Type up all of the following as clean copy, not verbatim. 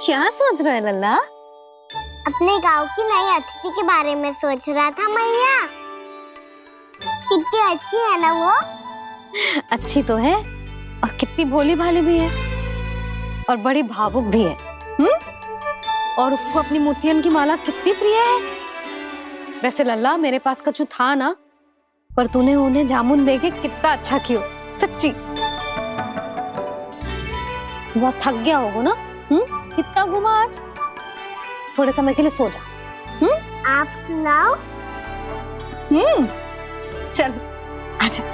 क्या सोच रहा है लल्ला? अपने गांव की नई अतिथि के बारे में सोच रहा था मैया। कितनी अच्छी है ना वो। अच्छी तो है और कितनी भोली भाली भी है और बड़ी भावुक भी है। और उसको अपनी मोतियन की माला कितनी प्रिय है। वैसे लल्ला मेरे पास कछु था ना, पर तूने उन्हें जामुन देके कितना अच्छा किया, सच्ची। तू बहुत थक गया होगा ना? कितना घुमा आज। थोड़े समय के लिए सो जा। आप सुनाओ। चल आजा।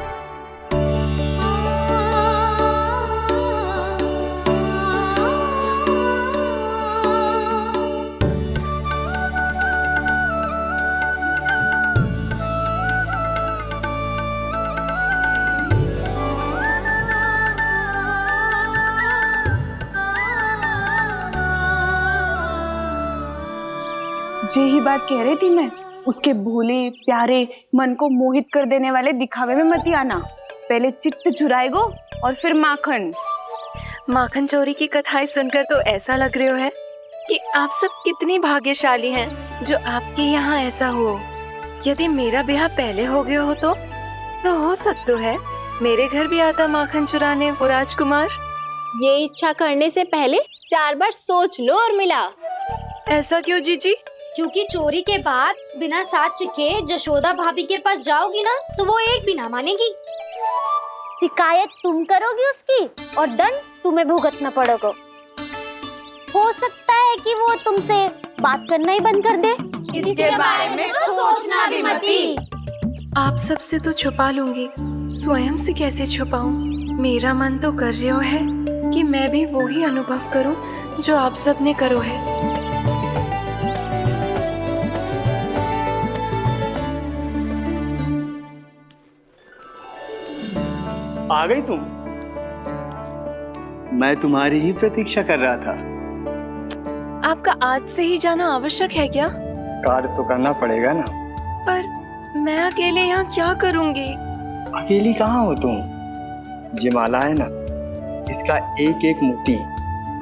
यही बात कह रही थी मैं, उसके भोले प्यारे मन को मोहित कर देने वाले दिखावे में मत आना। पहले चित्त चुराएगो और फिर माखन। माखन चोरी की कथाएं सुनकर तो ऐसा लग रहा है कि आप सब कितनी भाग्यशाली हैं जो आपके यहाँ ऐसा हो। यदि मेरा ब्याह पहले हो गया हो तो हो सकता है मेरे घर भी आता माखन चुराने वो राजकुमार। ये इच्छा करने से पहले 4 बार सोच लो और मिला। ऐसा क्यों जीजी? क्योंकि चोरी के बाद बिना साथ के जशोदा भाभी के पास जाओगी ना तो वो एक भी ना मानेगी। शिकायत तुम करोगी उसकी और दंड तुम्हें भुगतना पड़ेगा। हो सकता है कि वो तुमसे बात करना ही बंद कर दे। इसके बारे में तो सोचना भी मती। आप सबसे तो छुपा लूंगी, स्वयं से कैसे छुपाऊं? मेरा मन तो कर रहा है कि मैं भी वो ही अनुभव करूं जो आप सब ने करो है। आ गई तुम? मैं तुम्हारी ही प्रतीक्षा कर रहा था। आपका आज से ही जाना आवश्यक है क्या? कार्य तो करना पड़ेगा ना। पर मैं अकेले यहाँ क्या करूँगी? अकेली कहाँ हो तुम? ये माला है ना, इसका एक एक मोती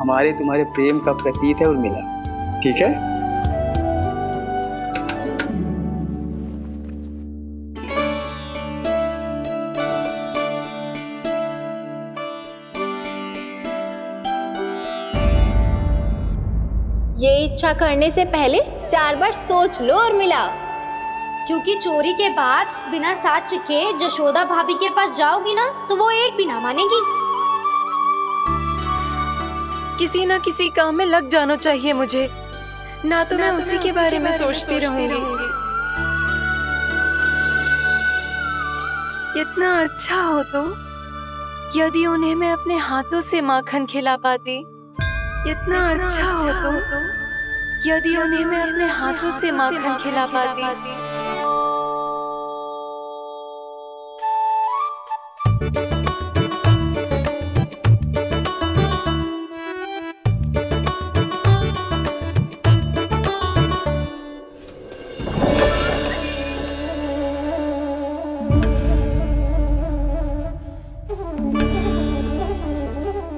हमारे तुम्हारे प्रेम का प्रतीक है उर्मिला, ठीक है? ये इच्छा करने से पहले 4 बार सोच लो और मिला। क्योंकि चोरी के बाद बिना साथ के जशोदा भाभी के पास जाओगी ना तो वो एक भी ना मानेगी। किसी न किसी काम में लग जाना चाहिए मुझे, ना तो मैं उसी के बारे में सोचती रहूंगी। इतना अच्छा हो तो यदि उन्हें मैं अपने हाथों से माखन खिला पाती। इतना अच्छा हो तो यदि उन्हें मैं अपने हाथों से माखन खिला पाती।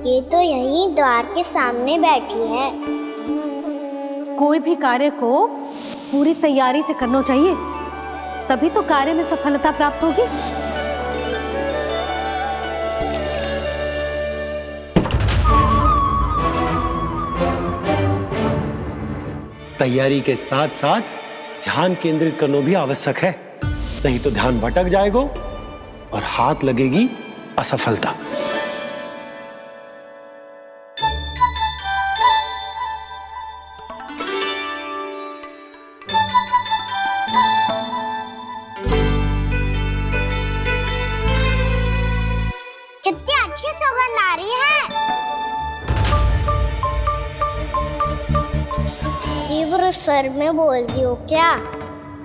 ये तो यही द्वार के सामने बैठी है। कोई भी कार्य को पूरी तैयारी से करना चाहिए, तभी तो कार्य में सफलता प्राप्त होगी। तैयारी के साथ साथ ध्यान केंद्रित करना भी आवश्यक है, नहीं तो ध्यान भटक जाएगा और हाथ लगेगी असफलता। कितनी अच्छी सौगंध आ रही है। तीव्र स्वर में बोल दियो क्या?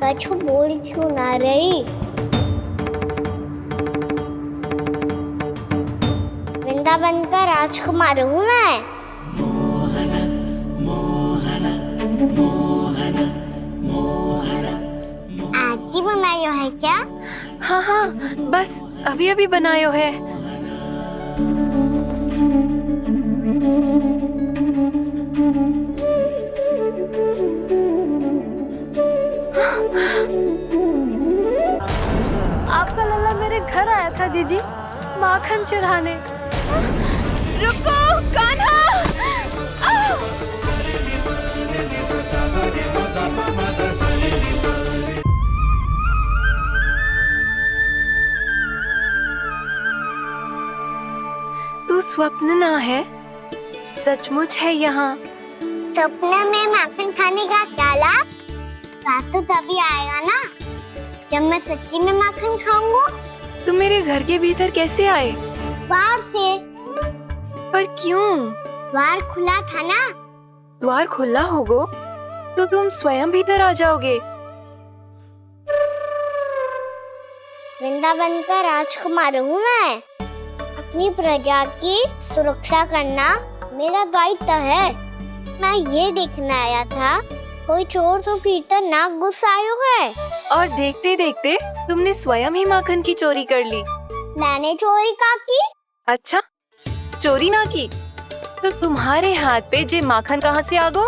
कछु बोल क्यों ना रही? वृंदावन का राजकुमार हूँ मैं। आज ही बनायो है क्या? हाँ हाँ, बस अभी अभी बनायो है। माखन चुराने। रुको कान्हा! तू स्वप्न ना है, सचमुच है यहाँ। सपने में माखन खाने का क्या लाभ? रात तो तभी आएगा ना जब मैं सच्ची में माखन खाऊंगा। तुम मेरे घर के भीतर कैसे आए? बाहर से। पर क्यों? द्वार खुला था ना। द्वार खुला होगा तो तुम स्वयं भीतर आ जाओगे। वृंदावन का राजकुमार हूँ मैं। अपनी प्रजा की सुरक्षा करना मेरा दायित्व है। मैं ये देखने आया था कोई चोर तो भीतर ना घुस आयो है। और देखते देखते तुमने स्वयं ही माखन की चोरी कर ली। मैंने चोरी का की? अच्छा, चोरी ना की तो तुम्हारे हाथ पे जे माखन कहाँ से आ गो?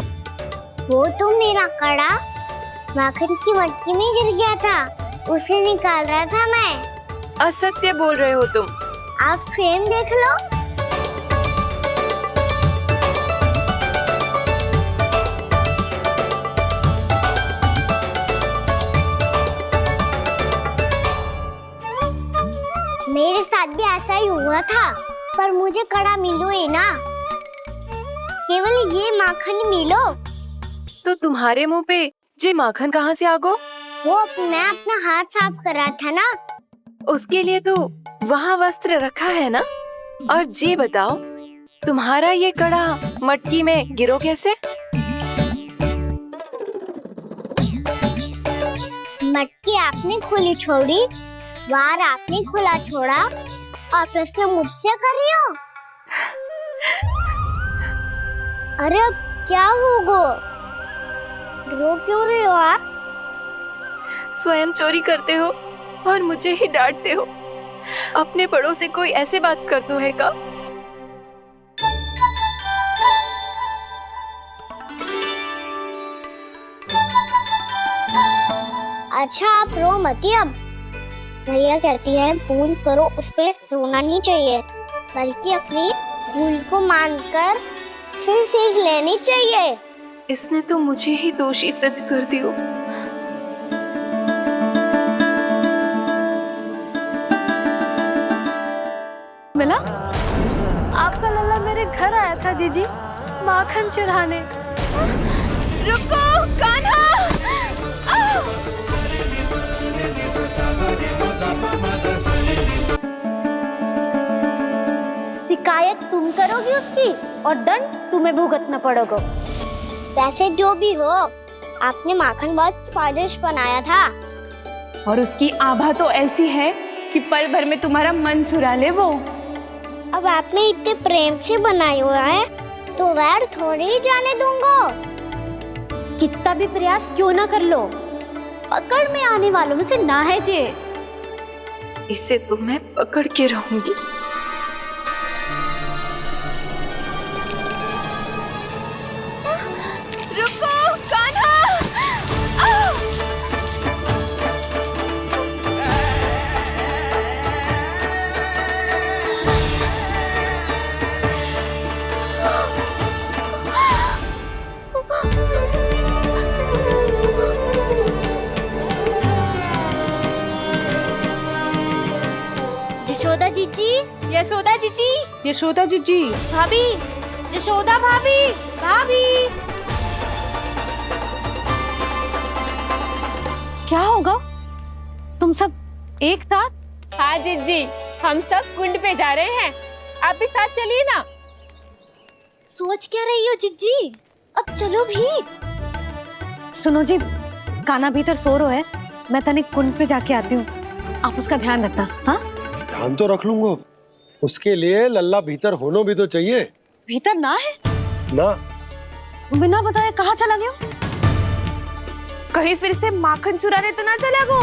वो तो मेरा कड़ा माखन की मटकी में गिर गया था, उसे निकाल रहा था मैं। असत्य बोल रहे हो तुम। आप फ्रेम देख लो। मेरे साथ भी ऐसा ही हुआ था, पर मुझे कड़ा मिलो ही ना, केवल ये माखन ही मिलो। तो तुम्हारे मुंह पे जे माखन कहाँ से आ गो? वो मैं अपना हाथ साफ कर रहा था ना। उसके लिए तो वहाँ वस्त्र रखा है ना। और जे बताओ, तुम्हारा ये कड़ा मटकी में गिरो कैसे? मटकी आपने खुली छोड़ी, वार आपने खुला छोड़ा, और प्रश्न मुझसे करियो। अरे अब क्या होगा? रो क्यों रहे हो आप? स्वयं चोरी करते हो और मुझे ही डांटते हो। अपने बड़ों से कोई ऐसे बात करते है का? अच्छा आप रो मती। अब भैया कहती है भूल करो, उस पे रोना नहीं चाहिए, बल्कि अपनी भूल को मानकर फिर सीख लेनी चाहिए। इसने तो मुझे ही दोषी सिद्ध कर दियो। मिला? आपका लल्ला मेरे घर आया था जीजी, माखन चुराने। रुको कान्हा! शिकायत तुम करोगी उसकी और दंड तुम्हें भुगतना पड़ेगा। वैसे जो भी हो, आपने माखन बहुत स्वादिष्ट बनाया था। और उसकी आभा तो ऐसी है कि पल भर में तुम्हारा मन चुरा ले वो। अब आपने इतने प्रेम से बनाया हुआ है तो वैर थोड़ी ही जाने दूंगा। कितना भी प्रयास क्यों ना कर लो, पकड़ में आने वालों में से ना है जे। इसे तो मैं पकड़ के रहूंगी। रुको कान्हा! यशोदा जीजी, यशोदा जीजी, यशोदा जीजी, भाभी, यशोदा भाभी, भाभी। क्या होगा? तुम सब एक साथ? हाँ जीजी, हम सब कुंड पे जा रहे हैं, आप भी साथ चलिए ना। सोच क्या रही हो जीजी? अब चलो भी। सुनो जी, कान्हा भीतर सो रो है, मैं तनिक कुंड पे जाके आती हूँ, आप उसका ध्यान रखना। हाँ, ध्यान तो रख लूंगा, उसके लिए लल्ला भीतर होना भी तो चाहिए। भीतर ना है? ना, बिना बताए कहाँ चला गया? कहीं फिर से माखन चुराने तो ना चला गो।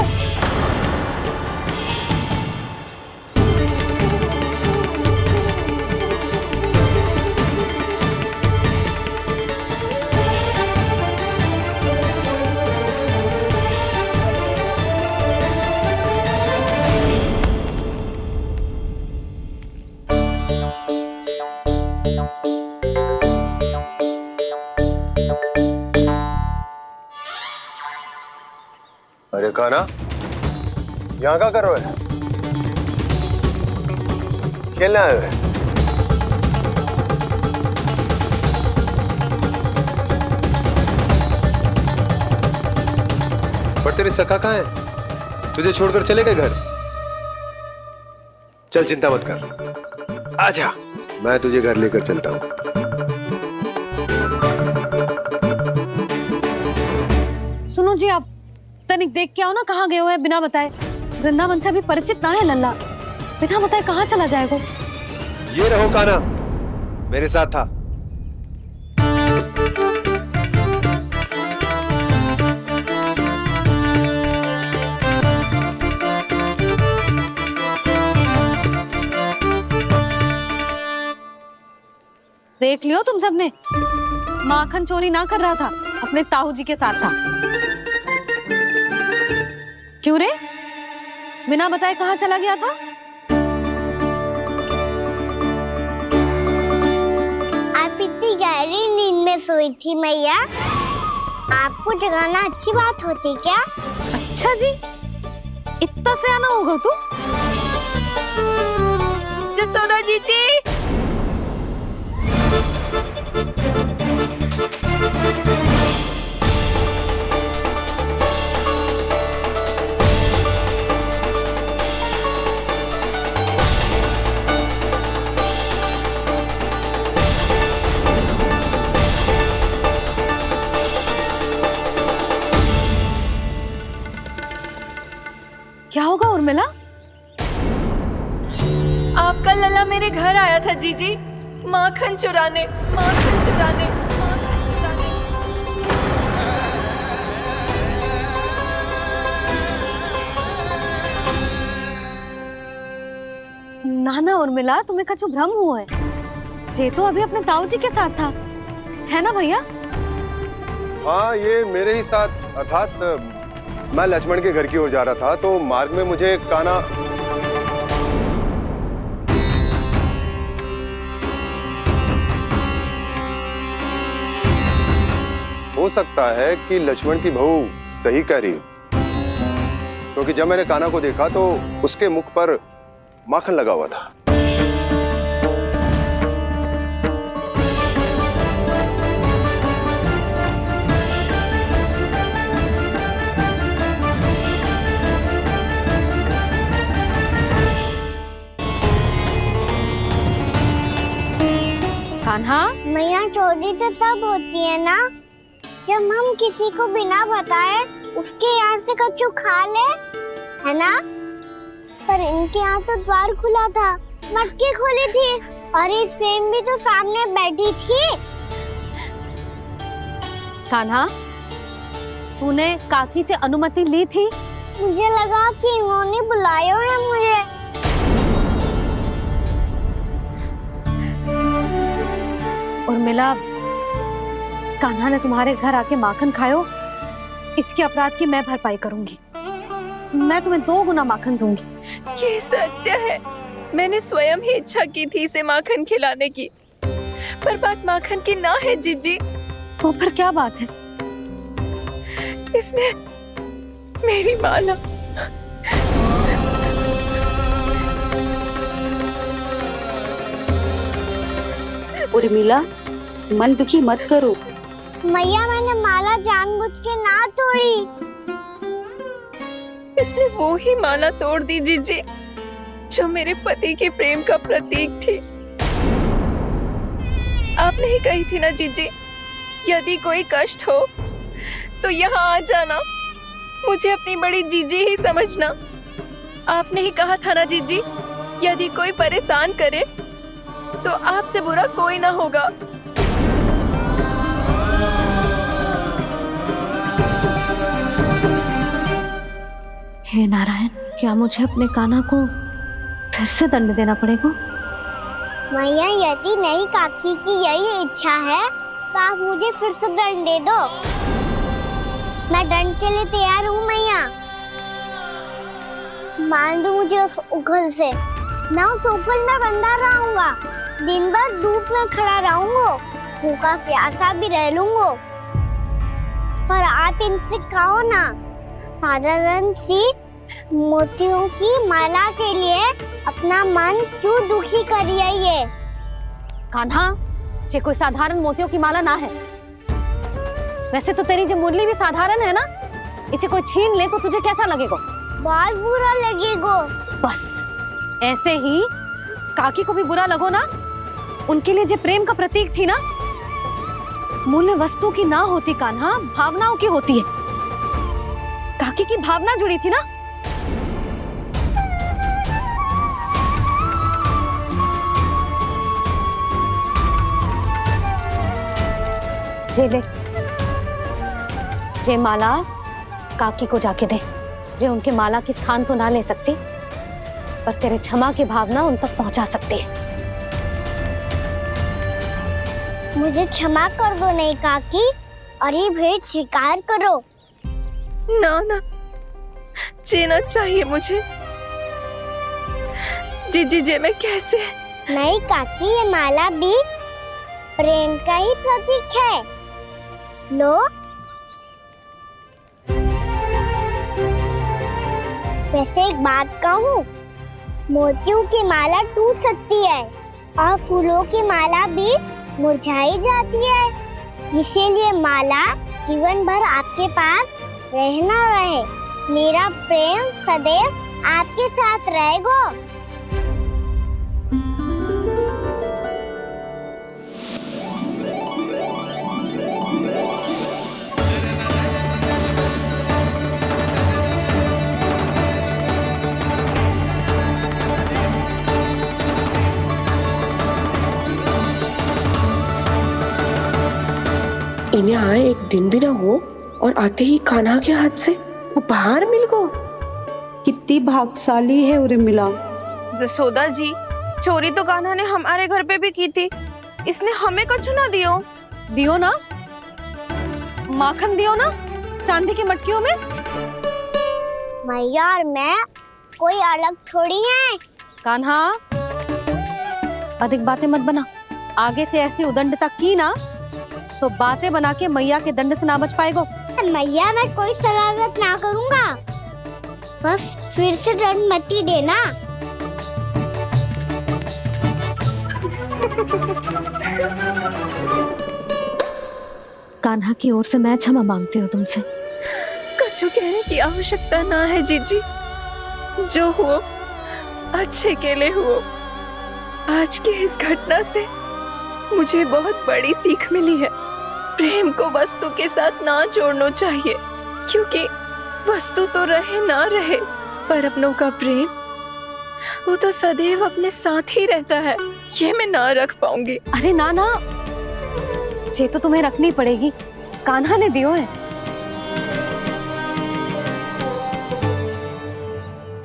कान्हा, यहाँ क्या कर रहे हो? खेलने आए हुए? पर तेरे सखा कहाँ है? तुझे छोड़कर चले गए घर? चल चिंता मत कर, आजा, मैं तुझे घर लेकर चलता हूँ। सुनो जी, आप तनिक देख के आओ ना कहाँ गए हुए हैं बिना बताए। वृंदावन से अभी परिचित ना है लल्ला, बिना बताए कहाँ चला जाएगा। ये रहो कान्हा, मेरे साथ था। देख लियो तुम सबने, माखन चोरी ना कर रहा था, अपने ताऊ जी के साथ था। क्यों रे, बिना बताए कहाँ चला गया था? आप इतनी गहरी नींद में सोई थी मैया, आपको जगाना अच्छी बात होती क्या? अच्छा जी, इतना सयाना होगा तू? जसोदा जीजी, क्या होगा उर्मिला? आपका लल्ला मेरे घर आया था जीजी, माखन चुराने, माखन चुराने, माखन चुराने। ना ना उर्मिला, तुम्हें कछु भ्रम हुआ है। जे तो अभी अपने ताऊ जी के साथ था, है ना भैया? हाँ, ये मेरे ही साथ, अर्थात मैं लक्ष्मण के घर की ओर जा रहा था, तो मार्ग में मुझे कान्हा हो सकता है कि लक्ष्मण की बहू सही कह रही, क्योंकि जब मैंने कान्हा को देखा तो उसके मुख पर माखन लगा हुआ था। कान्हा, मैया चोरी तो तब होती है ना जब हम किसी को बिना बताए उसके यहाँ से कछु खा ले, है ना? पर इनके यहाँ तो द्वार खुला था, मटकी खोली थी और ये सेम भी तो सामने बैठी थी। कान्हा, तूने काकी से अनुमति ली थी? मुझे लगा कि इन्होंने बुलाया है मुझे। उर्मिला, कान्हा ने तुम्हारे घर आके माखन खायो, इसके अपराध की मैं भरपाई करूंगी। मैं तुम्हें 2 गुना माखन दूंगी। ये सत्य है, मैंने स्वयं ही इच्छा की थी इसे माखन खिलाने की, पर बात माखन की ना है जीजी। तो फिर क्या बात है? इसने मेरी माला, उर्मिला, मन दुखी मत करो। मैया, मैंने माला जानबूझ के ना तोड़ी। इसने वो ही माला तोड़ दी जीजी, जो मेरे पति के प्रेम का प्रतीक थी। आपने ही कही थी ना जीजी, यदि कोई कष्ट हो तो यहाँ आ जाना, मुझे अपनी बड़ी जीजी ही समझना। आपने ही कहा था ना जीजी, यदि कोई परेशान करे तो आपसे बुरा कोई ना होगा। हे नारायण, क्या मुझे अपने कान्हा को फिर से दंड देना पड़ेगा? मैया, यदि नहीं काकी की यही इच्छा है तो आप मुझे फिर से दंड दे दो। मैं दंड के लिए तैयार हूँ मैया। मान दो मुझे उस उखल से, मैं उस उखल में बंधा रहूंगा, दिन भर धूप में खड़ा रहूंगा, भूखा प्यासा भी रह लूंगा। पर आप इनसे कहो ना साधारण सी मोतियों की माला के लिए अपना मन क्यों दुखी कर रही है ये? कान्हा, ये कोई साधारण मोतियों की माला ना है। वैसे तो तेरी जो मुरली भी साधारण है ना, इसे कोई छीन ले तो तुझे कैसा लगेगा? बहुत बुरा लगेगा। बस ऐसे ही काकी को भी बुरा लगो ना। उनके लिए जो प्रेम का प्रतीक थी ना, मूल्य वस्तु की ना होती कान्हा, भावनाओं की होती है। काकी की भावना जुड़ी थी ना। जे ले, जे माला काकी को जाके दे। जे उनके माला की स्थान तो ना ले सकती, पर तेरे क्षमा की भावना उन तक पहुंचा सकती है। मुझे क्षमा कर दो नहीं काकी, और ये भेंट स्वीकार करो। ना ना, जीना चाहिए मुझे। जीजी जे मैं कैसे? नहीं काकी, ये माला भी प्रेम का ही प्रतीक है। लो। वैसे एक बात कहूँ, मोतियों की माला टूट सकती है और फूलों की माला भी मुरझाई जाती है। इसीलिए माला जीवन भर आपके पास रहना रहे। मेरा प्रेम सदैव आपके साथ रहेगा। इन्हें आए एक दिन भी ना हो और आते ही कान्हा के हाथ से उपहार मिल गो। कितनी भाग्यशाली है उर्मिला। जसोदा जी, चोरी तो कान्हा ने हमारे घर पे भी की थी। इसने हमें कुछ ना दियो। दियो ना, माखन दियो ना, चांदी की मटकियों में। मैया और मैं कोई अलग थोड़ी हैं। कान्हा, अधिक बातें मत बना। आगे से ऐसी उदंडता की ना तो बातें बना के मैया के दंड से ना बच पाएगो। मैया, मैं कोई शरारत ना करूँगा। बस फिर से दंड मत ही देना। कान्हा की ओर से मैं क्षमा मांगती हूँ तुमसे। कछु कहने की आवश्यकता ना है जीजी। जो हुआ अच्छे के लिए हुआ। आज की इस घटना से मुझे बहुत बड़ी सीख मिली है। प्रेम को वस्तु के साथ ना जोड़ना चाहिए, क्योंकि वस्तु तो रहे ना रहे, पर अपनों का प्रेम वो तो सदैव अपने साथ ही रहता है। ये मैं ना रख पाऊंगी। अरे ना ना, ये तो तुम्हें रखनी पड़ेगी। कान्हा ने दियो है।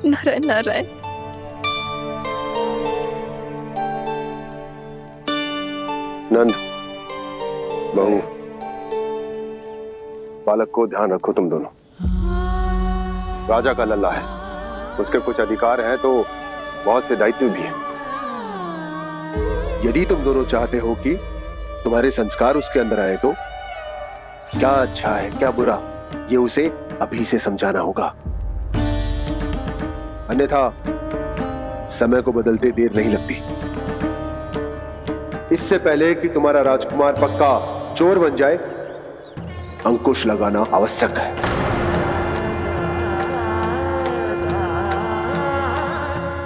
नारायण नारायण। नंद, बहू, बालक को ध्यान रखो तुम दोनों। राजा का लल्ला है, उसके कुछ अधिकार हैं तो बहुत से दायित्व भी हैं। यदि तुम दोनों चाहते हो कि तुम्हारे संस्कार उसके अंदर आए तो क्या अच्छा है क्या बुरा, ये उसे अभी से समझाना होगा। अन्यथा समय को बदलते देर नहीं लगती। इससे पहले कि तुम्हारा राजकुमार पक्का चोर बन जाए, अंकुश लगाना आवश्यक है।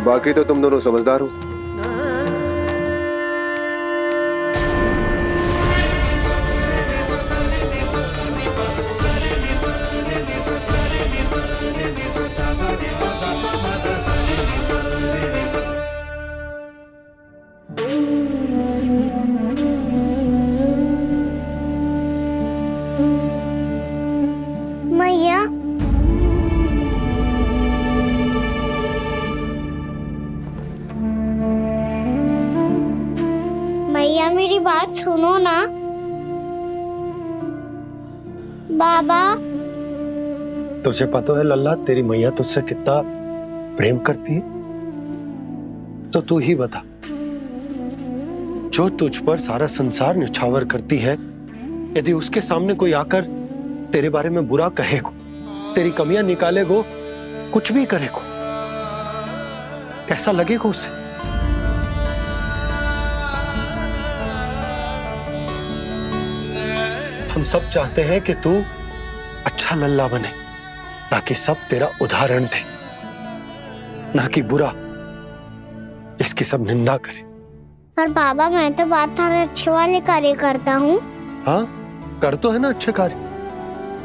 बाकी तो तुम दोनों समझदार हो। मैया, मैया मेरी बात सुनो ना। बाबा, तुझे पता है लल्ला, तेरी मैया तुझसे कितना प्रेम करती है? तो तू ही बता, जो तुझ पर सारा संसार न्यौछावर करती है, यदि उसके सामने कोई आकर तेरे बारे में बुरा कहेगा तेरी कमियां निकाले गो, कुछ भी करे को, कैसा लगेगा उसे? हम सब चाहते हैं कि तू अच्छा लल्ला बने, ताकि सब तेरा उदाहरण दे, ना कि बुरा जिसकी सब निंदा करे। पर बाबा मैं तो बात हर अच्छे वाले कार्य करता हूँ। हाँ, कर तो है ना अच्छे कार्य,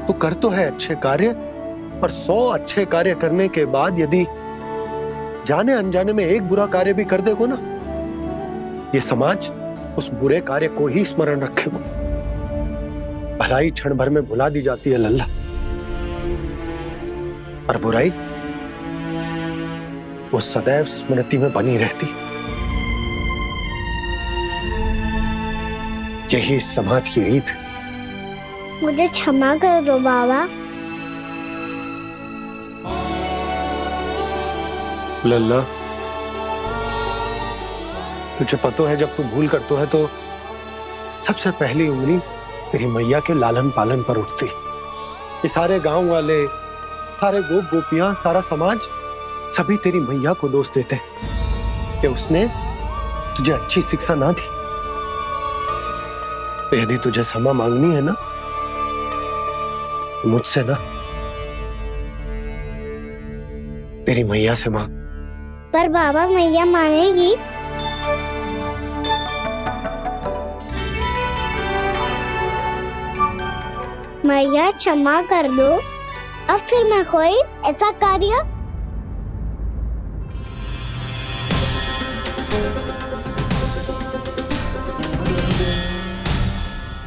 तू कर तो है अच्छे कार्य, पर 100 अच्छे कार्य करने के बाद यदि जाने अनजाने में एक बुरा कार्य भी कर देगो ना, ये समाज उस बुरे कार्य को ही स्मरण रखेगो। भलाई क्षण भर में भुला दी जाती है लल्ला, और बुराई वो सदैव स्मृति में बनी रहती। यही इस समाज की रीत। मुझे क्षमा कर दो बाबा। लल्ला, तुझे पता है जब तू भूल करतो है तो सबसे पहली उंगली तेरी मैया के लालन पालन पर उठती। ये सारे गांव वाले, सारे गोप गोपियां, सारा समाज सभी तेरी मैया को दोष देते कि उसने तुझे अच्छी शिक्षा ना दी। तो यदि तुझे क्षमा मांगनी है ना, मुझसे ना, तेरी मैया से मांग। पर बाबा मैया मानेगी? मैया क्षमा कर दो, अब फिर मैं कोई ऐसा कार्य।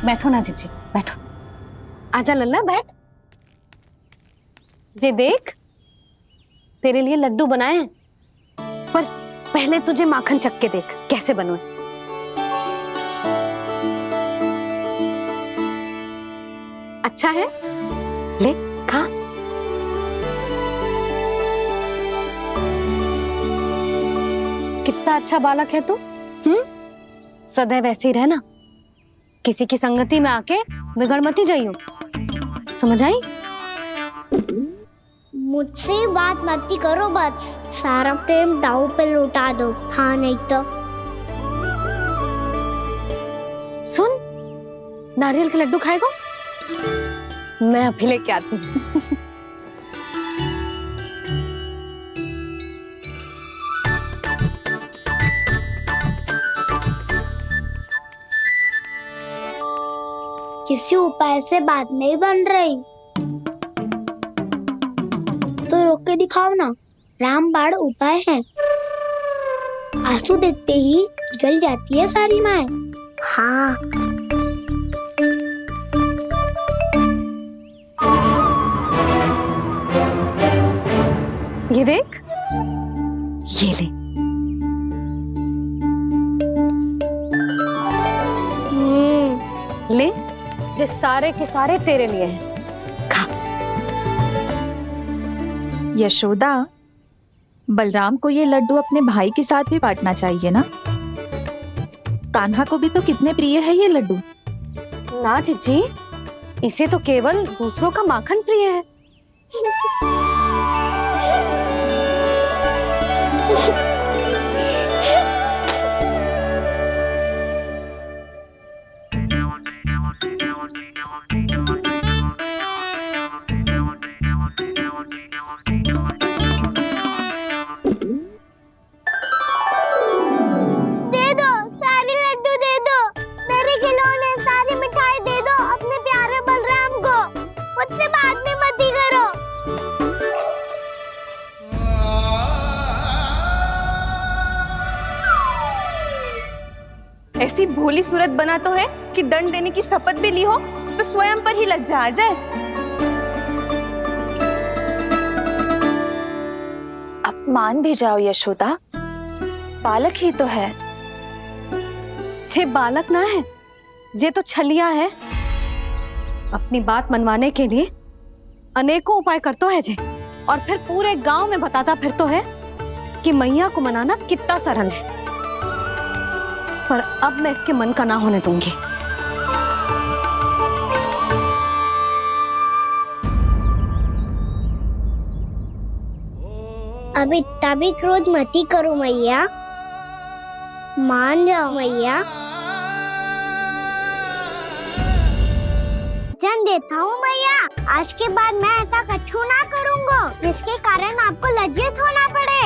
बैठो ना जीजी, बैठो। आजा लल्ला, बैठ। जे देख, तेरे लिए लड्डू बनाए हैं, पर पहले तुझे माखन चख के देख कैसे बने। अच्छा है, ले खा। कितना अच्छा बालक है तू। सदैव ऐसे ही रहना, किसी की संगति में आके बिगड़ मती जाइयो, समझ आई? मुझसे बात मत करो, बस सारा प्रेम दाव पे लौटा दो। हाँ नहीं तो सुन, नारियल के लड्डू खाएगा? मैं अभी लेके आती हूँ। किसी उपाय से बात नहीं बन रही तो रोक के दिखाओ ना। रामबाण उपाय है, आंसू देखते ही गल जाती है सारी माए। हाँ ये देख, ये ले। ले, जो सारे के सारे तेरे लिए हैं, खा। यशोदा, बलराम को ये लड्डू अपने भाई के साथ भी बांटना चाहिए ना। कान्हा को भी तो कितने प्रिय है ये लड्डू। ना जीजी, इसे तो केवल दूसरों का माखन प्रिय है। ऐसी भोली सूरत बना तो है कि दंड देने की शपथ भी ली हो तो स्वयं पर ही लज्जा आ जाए। अब मान भी जाओ यशोदा, बालक ही तो है। छे बालक ना है, जे तो छलिया है। अपनी बात मनवाने के लिए अनेकों उपाय करतो है जे, और फिर पूरे गांव में बताता फिरतो है कि मैया को मनाना कितना सरल है। पर अब मैं इसके मन का ना होने दूंगी। अब इतना भी क्रोध मत ही करो मैया, मान जाओ मैया। वचन देता हूँ मैया, आज के बाद मैं ऐसा कछु ना करूँगा जिसके कारण आपको लज्जित होना पड़े।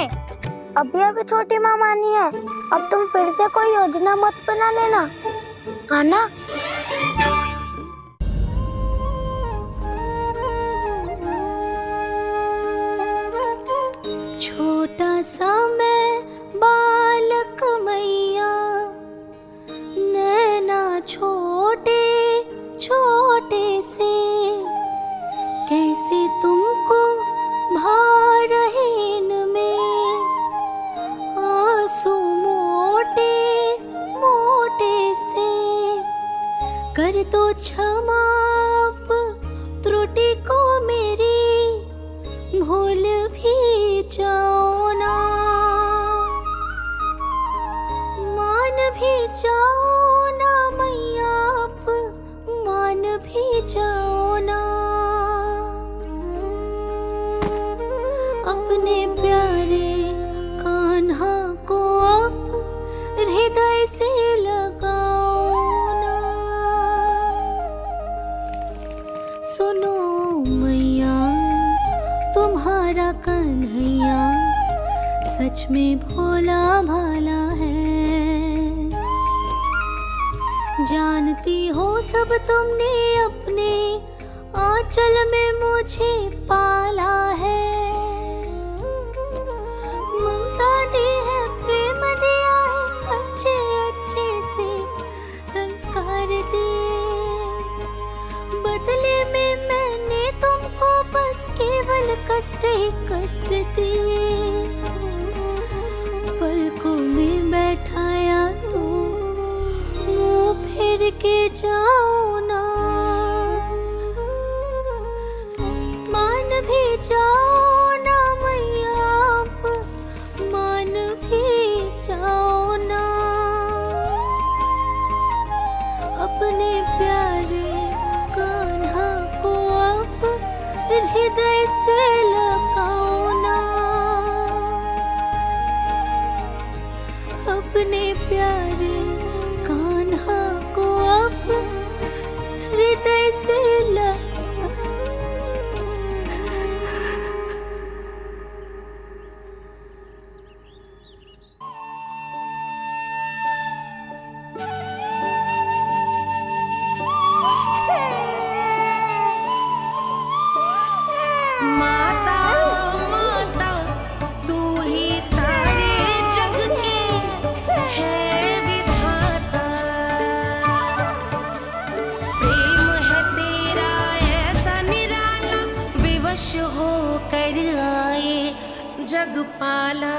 अभी अभी छोटी माँ मानी है, अब तुम फिर से कोई योजना मत बना लेना। कान्हा, छोटा सा मैं बालक मैया, नैना छोटे छोटे से, कैसे तुमको भा रहे इनमें आंसू मोटे मोटे से। कर दो क्षमा त्रुटि को मेरी, भूल भी जाओ ना, मान भी जाओ ना मैया, आप मान भी जाओ ना। अपने प्यारे कान्हा को अब हृदय से लगाओ ना। सुनो मैया, तुम्हारा कन्हैया सच में भोला भाला है। जानती हो सब तुमने अपने आंचल में मुझे पाला है। ममता दी है, प्रेम दिया है, अच्छे अच्छे से संस्कार दिए। बदले में मैंने तुमको बस केवल कष्ट ही कष्ट दिए। पलकों में बैठाया तो मुंह फेर के जाओ ना, मान भी जाओ ना मैया, आप मान भी जाओ ना। अपने प्यारे कान्हा को अब हृदय से लगाओ ना। अपने प्यारे कान्हा को अब हृदय से माता माता तू ही सारे जग के है विधाता। प्रेम है तेरा ऐसा निराला, विवश हो कर आए जग पाला।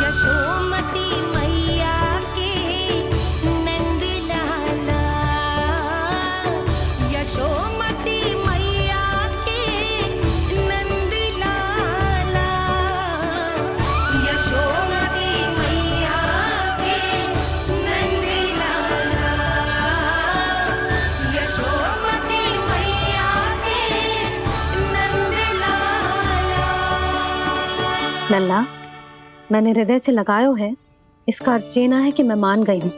यशोमती मैया के नंद लाला, यशोमती मैया के नंद लाला, यशोमती मैया के नंद लाला, यशोमती मैया के नंद लाला। लल्ला, मैंने हृदय से लगायो है, इसका अर्थ ये ना है कि मैं मान गई हूँ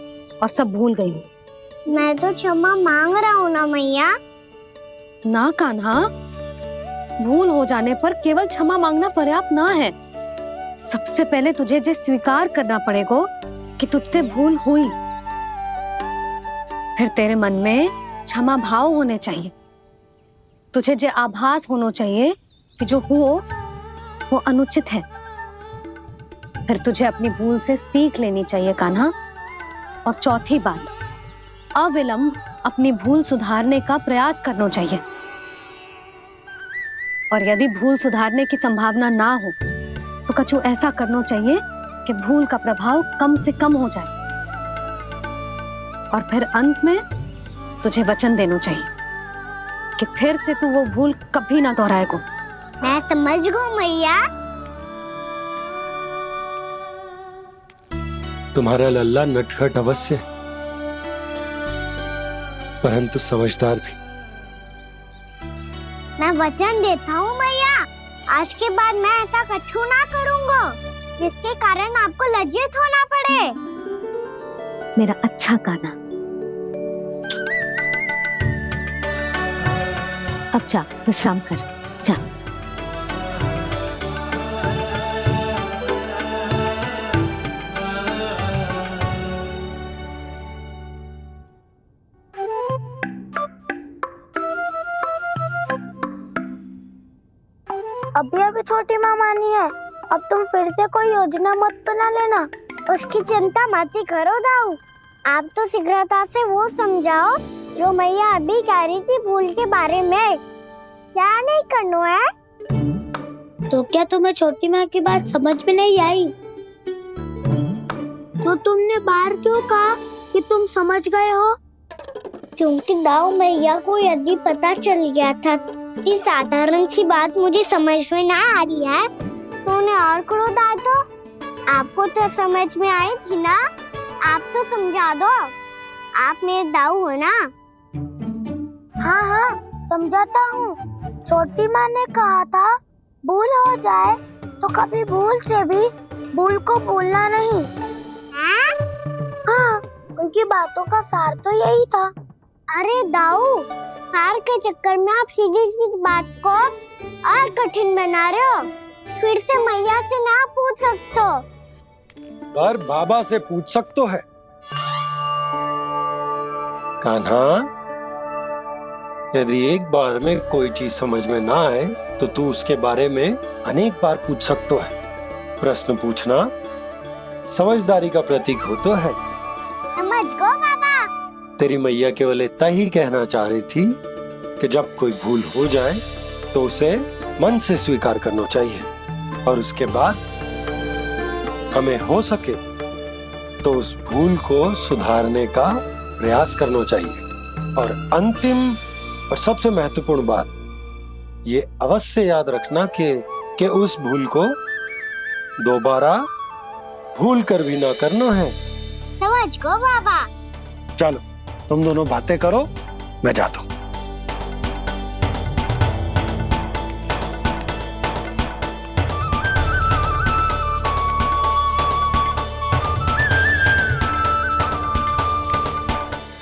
और सब भूल गई हूँ। मैं तो क्षमा मांग रहा हूँ ना मैया। ना कान्हा, भूल हो जाने पर केवल क्षमा मांगना पर्याप्त ना है। सबसे पहले तुझे ये स्वीकार करना पड़ेगा कि तुझसे भूल हुई। फिर तेरे मन में क्षमा भाव होने चाहिए। तुझे ये आभास होना चाहिए कि जो हुआ वो अनुचित है। फिर तुझे अपनी भूल से सीख लेनी चाहिए कान्हा। और चौथी बात, अविलंब अपनी भूल सुधारने का प्रयास करना चाहिए। और यदि भूल सुधारने की संभावना ना हो तो कछु ऐसा करना चाहिए कि भूल का प्रभाव कम से कम हो जाए। और फिर अंत में तुझे वचन देना चाहिए कि फिर से तू वो भूल कभी ना दोहराएगा। मैं समझ गई मैया। तुम्हारा लल्ला नटखट अवश्य, परंतु समझदार भी। वचन देता हूँ मैया, आज के बाद मैं ऐसा कछु ना करूँगा जिसके कारण आपको लज्जित होना पड़े। मेरा अच्छा कान्हा, अब जा विश्राम कर, जा। अभी अभी छोटी माँ मानी है, अब तुम फिर से कोई योजना मत बना लेना। उसकी चिंता मत ही करो दाऊ, आप तो शीघ्रता से वो समझाओ जो मैया अभी कह रही थी भूल के बारे में। क्या नहीं करना है? तो क्या तुम्हें छोटी माँ की बात समझ में नहीं आई? तो तुमने बाहर क्यों कहा कि तुम समझ गए हो? क्योंकि दाऊ मैया को यदि पता चल गया था कि साधारण सी बात मुझे समझ में ना आ रही है तो उन्हें और क्रोध आया तो आपको तो समझ में आई थी ना, आप तो समझा दो, आप मेरे दाऊ हो ना। हाँ हाँ समझाता हूँ। छोटी माँ ने कहा था भूल हो जाए तो कभी भूल से भी भूल को भूलना नहीं। हाँ, उनकी बातों का सार तो यही था। अरे दाऊ, सार के चक्कर में आप सीधी सीधी बात को और कठिन बना रहे हो। फिर से मैया से ना पूछ सकते हो, पर बाबा से पूछ सकते है। कान्हा, यदि एक बार में कोई चीज समझ में ना आए तो तू उसके बारे में अनेक बार पूछ सकते है। प्रश्न पूछना समझदारी का प्रतीक होता है। समझ गो बाबा। तेरी मैया केवल इतना ही कहना चाह रही थी कि जब कोई भूल हो जाए तो उसे मन से स्वीकार करना चाहिए और उसके बाद हमें हो सके तो उस भूल को सुधारने का प्रयास करना चाहिए। और अंतिम और सबसे महत्वपूर्ण बात ये अवश्य याद रखना कि उस भूल को दोबारा भूल कर भी ना करना है। समझ गो बाबा। चलो तुम दोनों बातें करो, मैं जाता हूँ।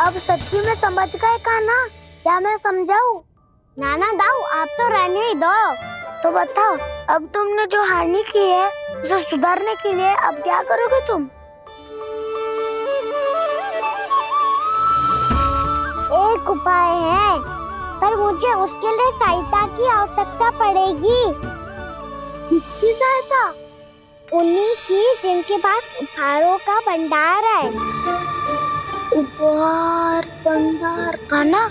अब सच्ची में समझ गए कान्हा? क्या मैं समझाऊं? नाना दाऊ, आप तो रहने ही दो। तो बताओ, अब तुमने जो हानि की है उसे सुधारने के लिए अब क्या करोगे तुम? एक उपाय है, पर मुझे उसके लिए सहायता की आवश्यकता पड़ेगी। किसकी सहायता? उन्हीं की जिनके पास उपहारों का भंडार है। उपहार भंडार कान्हा?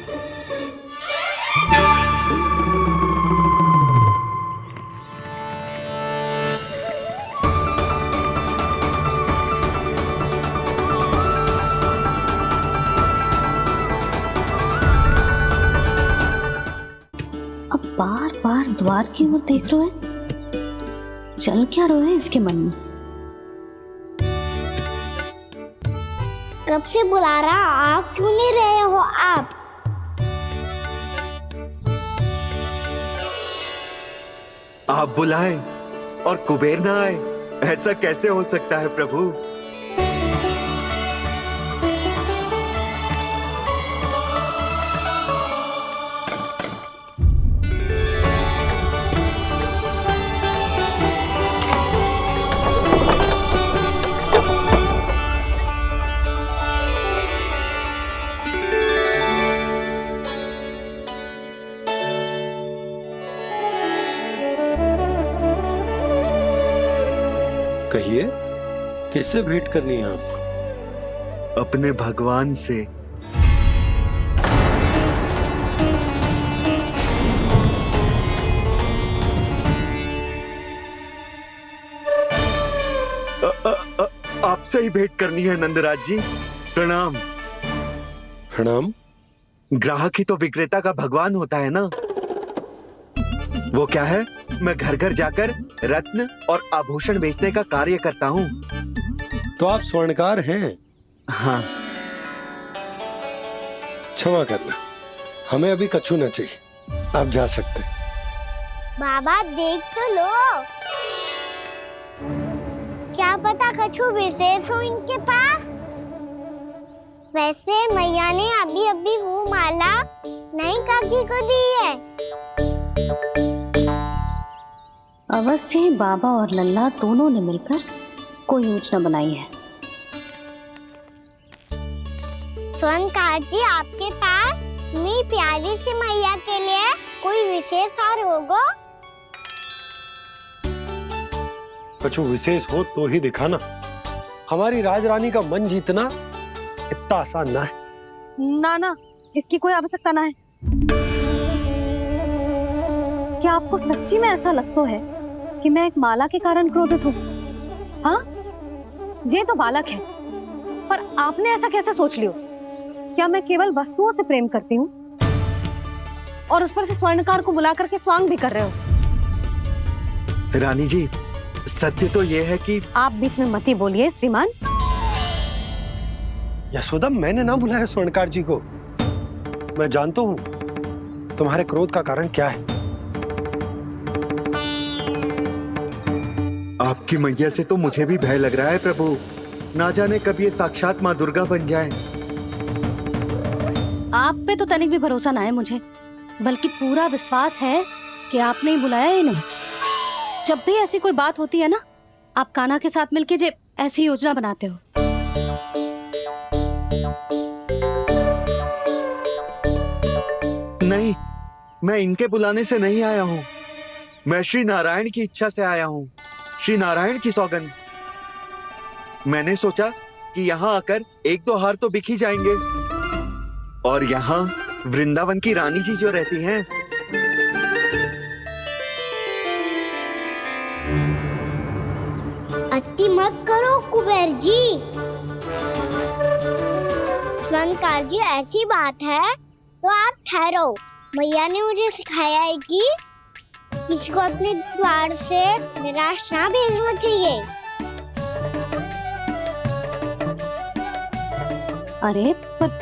अब बार बार द्वार की ओर देख रहे हैं, चल क्या रहे हैं इसके मन में? कब से बुला रहा, आप क्यों नहीं रहे हो? आप बुलाएं और कुबेर ना आए, ऐसा कैसे हो सकता है प्रभु? कहिए, किससे भेंट करनी है आपको? अपने भगवान से। आपसे ही भेंट करनी है नंदराज जी। प्रणाम। प्रणाम। ग्राहक ही तो विक्रेता का भगवान होता है ना। वो क्या है, मैं घर घर जाकर रत्न और आभूषण बेचने का कार्य करता हूँ। तो आप स्वर्णकार हैं? हाँ। क्षमा करना, हमें अभी कछु न चाहिए, आप जा सकते हैं। बाबा देख तो लो, क्या पता कछु विशेष हो इनके पास। वैसे मैया ने अभी अभी वो माला नई काकी को दी है। अवश्य ही बाबा और लल्ला दोनों ने मिलकर कोई योजना बनाई है। स्वर्णकार जी, आपके पास मेरी प्यारी सी मैया के लिए कोई विशेष और होगा? कुछ विशेष हो तो ही दिखाना। हमारी राजरानी का मन जीतना इतना आसान ना है। ना, इसकी कोई आवश्यकता ना है। क्या आपको सच्ची में ऐसा लगता है कि मैं एक माला के कारण क्रोधित हूँ? हाँ, ये तो बालक है, पर आपने ऐसा कैसे सोच लियो? क्या मैं केवल वस्तुओं से प्रेम करती हूँ और उस पर से स्वर्णकार को बुला करके स्वांग भी कर रहे हो? रानी जी, सत्य तो ये है कि आप बीच में मत ही बोलिए श्रीमान। यशोदा, मैंने ना बुलाया स्वर्णकार जी को। मैं जानता हूँ तुम्हारे क्रोध का कारण क्या है। आपकी मैया से तो मुझे भी भय लग रहा है प्रभु। ना जाने कब ये साक्षात माँ दुर्गा बन जाए। आप पे तो तनिक भी भरोसा ना है मुझे, बल्कि पूरा विश्वास है कि आपने ही बुलाया ही नहीं। जब भी ऐसी कोई बात होती है ना, आप कान्हा के साथ मिलके जे ऐसी योजना बनाते हो। नहीं, मैं इनके बुलाने से नहीं आया हूँ। मैं श्री नारायण की इच्छा से आया हूँ, श्री नारायण की सौगंध। मैंने सोचा कि यहाँ आकर एक दो हार तो बिक ही जाएंगे। और यहाँ वृंदावन की रानी जी जो रहती हैं, अति मत करो कुबेर जी। स्वर्णकार जी, ऐसी बात है तो आप ठहरो। मैया ने मुझे सिखाया है कि किसी को अपने द्वार से निराश ना भेजना चाहिए। अरे पर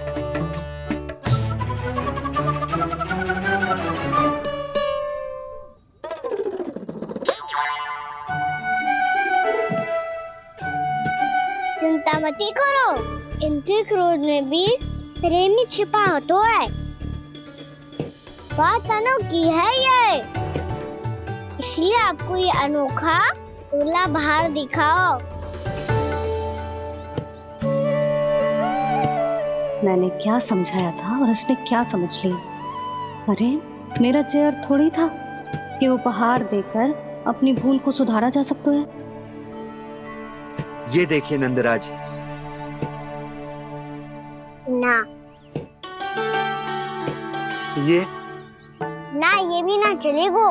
चिंता मत करो, इनके क्रोध में भी प्रेम ही छिपा तो है। बात अनोखी है ये, इसलिए आपको ये अनोखा दूल्हा बाहर दिखाओ। मैंने क्या समझाया था और उसने क्या समझ लिया? अरे मेरा जहर थोड़ी था कि उपहार देकर अपनी भूल को सुधारा जा सकता है। ये देखिए नंदराज। ना ये ना, ये भी ना चलेगो।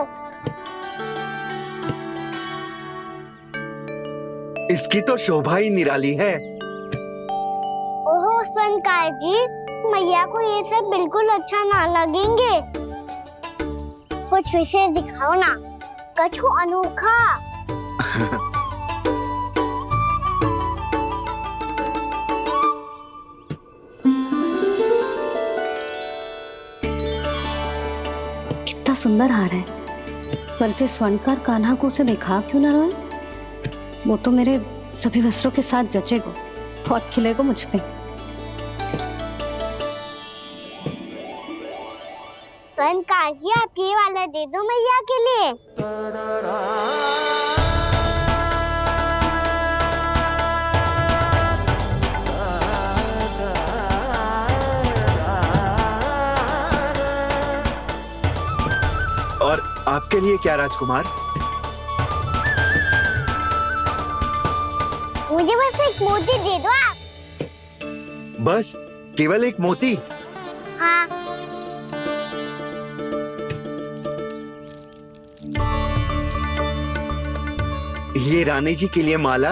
इसकी तो शोभा ही निराली है। ओहो स्वर्णकार जी, मैया को ये सब बिल्कुल अच्छा ना लगेंगे। कुछ विशेष दिखाओ ना, कछु अनोखा। कितना सुंदर हार है, पर जो स्वर्णकार कान्हा को उसे दिखा क्यों ना रोए? वो तो मेरे सभी वस्त्रों के साथ जचेगा, बहुत खिलेगा मुझ पे। स्वर्णकार जी, आप ये वाला दे दो मैया के लिए। और आपके लिए क्या राजकुमार? मुझे बस एक मोती दे दो आप। बस केवल एक मोती? हाँ। ये रानी जी के लिए माला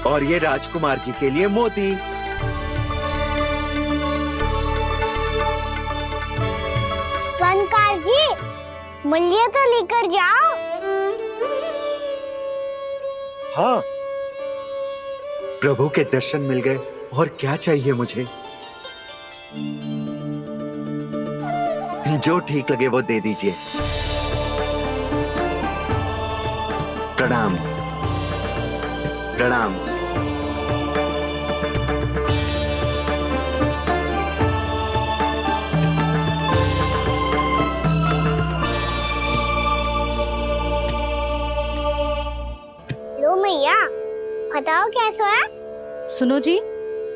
और ये राजकुमार जी के लिए मोती। स्वर्णकार जी, मूल्य तो लेकर जाओ। हाँ, प्रभु के दर्शन मिल गए, और क्या चाहिए मुझे? जो ठीक लगे वो दे दीजिए। प्रणाम प्रणाम। लो मैया, बताओ कैसा है? सुनो जी,